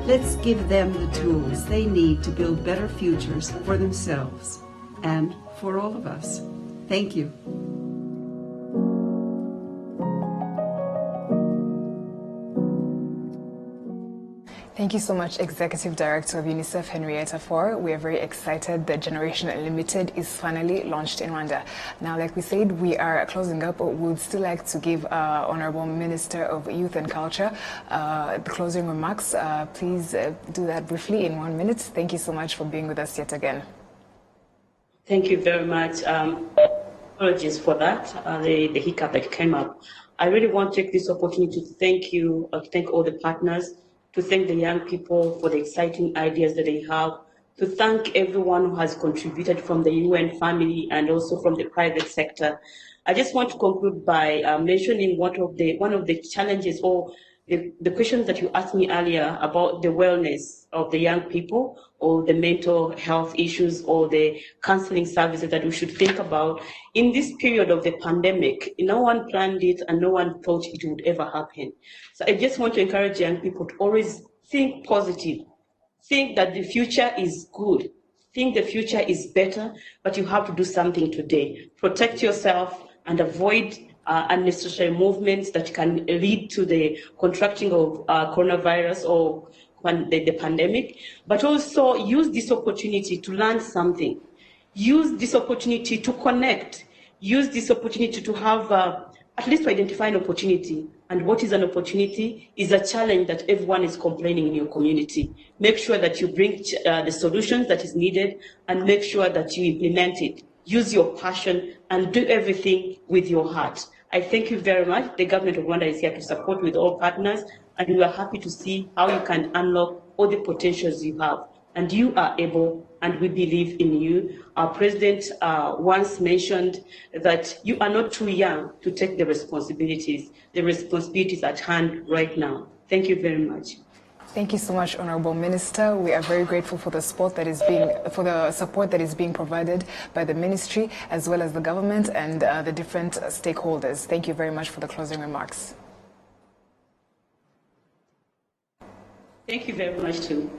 Let's give them the tools they need to build better futures for themselves and for all of us. Thank you. Thank you so much, Executive Director of UNICEF, Henrietta Fore. We are very excited that Generation Unlimited is finally launched in Rwanda. Now, like we said, we are closing up, but we would still like to give Honorable Minister of Youth and Culture the closing remarks. Please do that briefly in 1 minute. Thank you so much for being with us yet again. Thank you very much. Apologies for that, the hiccup that came up. I really want to take this opportunity to thank you, thank all the partners, to thank the young people for the exciting ideas that they have, to thank everyone who has contributed from the UN family and also from the private sector. I just want to conclude by mentioning one of the challenges or the questions that you asked me earlier about the wellness of the young people or the mental health issues or the counseling services that we should think about. In this period of the pandemic, no one planned it and no one thought it would ever happen. So I just want to encourage young people to always think positive, think that the future is good, think the future is better, but you have to do something today. Protect yourself and avoid unnecessary movements that can lead to the contracting of coronavirus or the pandemic, but also use this opportunity to learn something. Use this opportunity to connect. Use this opportunity to have, at least to identify an opportunity. And what is an opportunity is a challenge that everyone is complaining in your community. Make sure that you bring the solutions that is needed and make sure that you implement it. Use your passion and do everything with your heart. I thank you very much. The government of Rwanda is here to support with all partners, and we are happy to see how you can unlock all the potentials you have. And you are able, and we believe in you. Our president once mentioned that you are not too young to take the responsibilities. The responsibilities at hand right now. Thank you very much. Thank you so much, Honorable Minister. We are very grateful for the support that is being provided by the ministry as well as the government and the different stakeholders. Thank you very much for the closing remarks. Thank you very much too.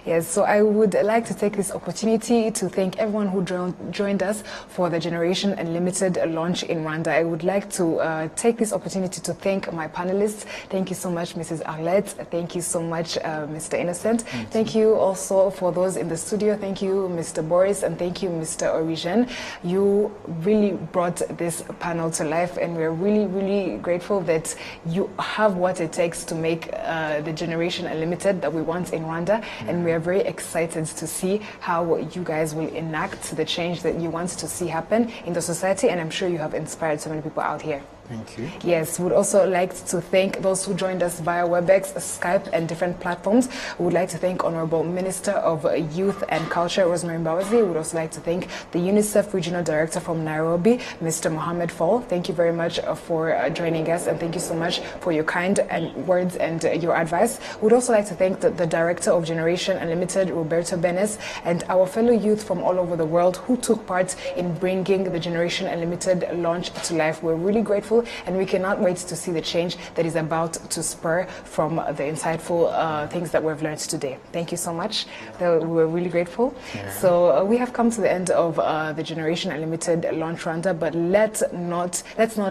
Yes, so I would like to take this opportunity to thank everyone who joined us for the Generation Unlimited launch in Rwanda. I would like to take this opportunity to thank my panelists. Thank you so much, Mrs. Arlette. Thank you so much, Mr. Innocent. Thank you also for those in the studio. Thank you, Mr. Boris, and thank you, Mr. Origen. You really brought this panel to life, and we're really, really grateful that you have what it takes to make the Generation Unlimited that we want in Rwanda. And we are very excited to see how you guys will enact the change that you want to see happen in the society, and I'm sure you have inspired so many people out here. Thank you. Yes, we would also like to thank those who joined us via WebEx, Skype, and different platforms. We would like to thank Honorable Minister of Youth and Culture, Rosemary Mbabazi. We would also like to thank the UNICEF Regional Director from Nairobi, Mr. Mohammed Fall. Thank you very much for joining us, and thank you so much for your kind words and your advice. We would also like to thank the Director of Generation Unlimited, Roberto Benes, and our fellow youth from all over the world who took part in bringing the Generation Unlimited launch to life. We're really grateful, and we cannot wait to see the change that is about to spur from the insightful things that we've learned today. Thank you so much. We're really grateful. Yeah. So we have come to the end of the Generation Unlimited launch Rwanda, but let's not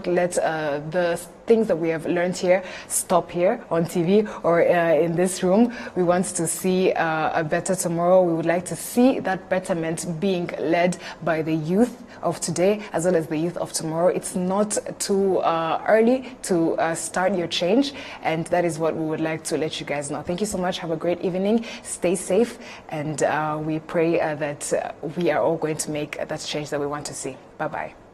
let the things that we have learned here stop here on TV or in this room. We want to see a better tomorrow. We would like to see that betterment being led by the youth of today as well as the youth of tomorrow. It's not too early to start your change, and that is what we would like to let you guys know. Thank you so much. Have a great evening. Stay safe, and we pray that we are all going to make that change that we want to see. Bye-bye.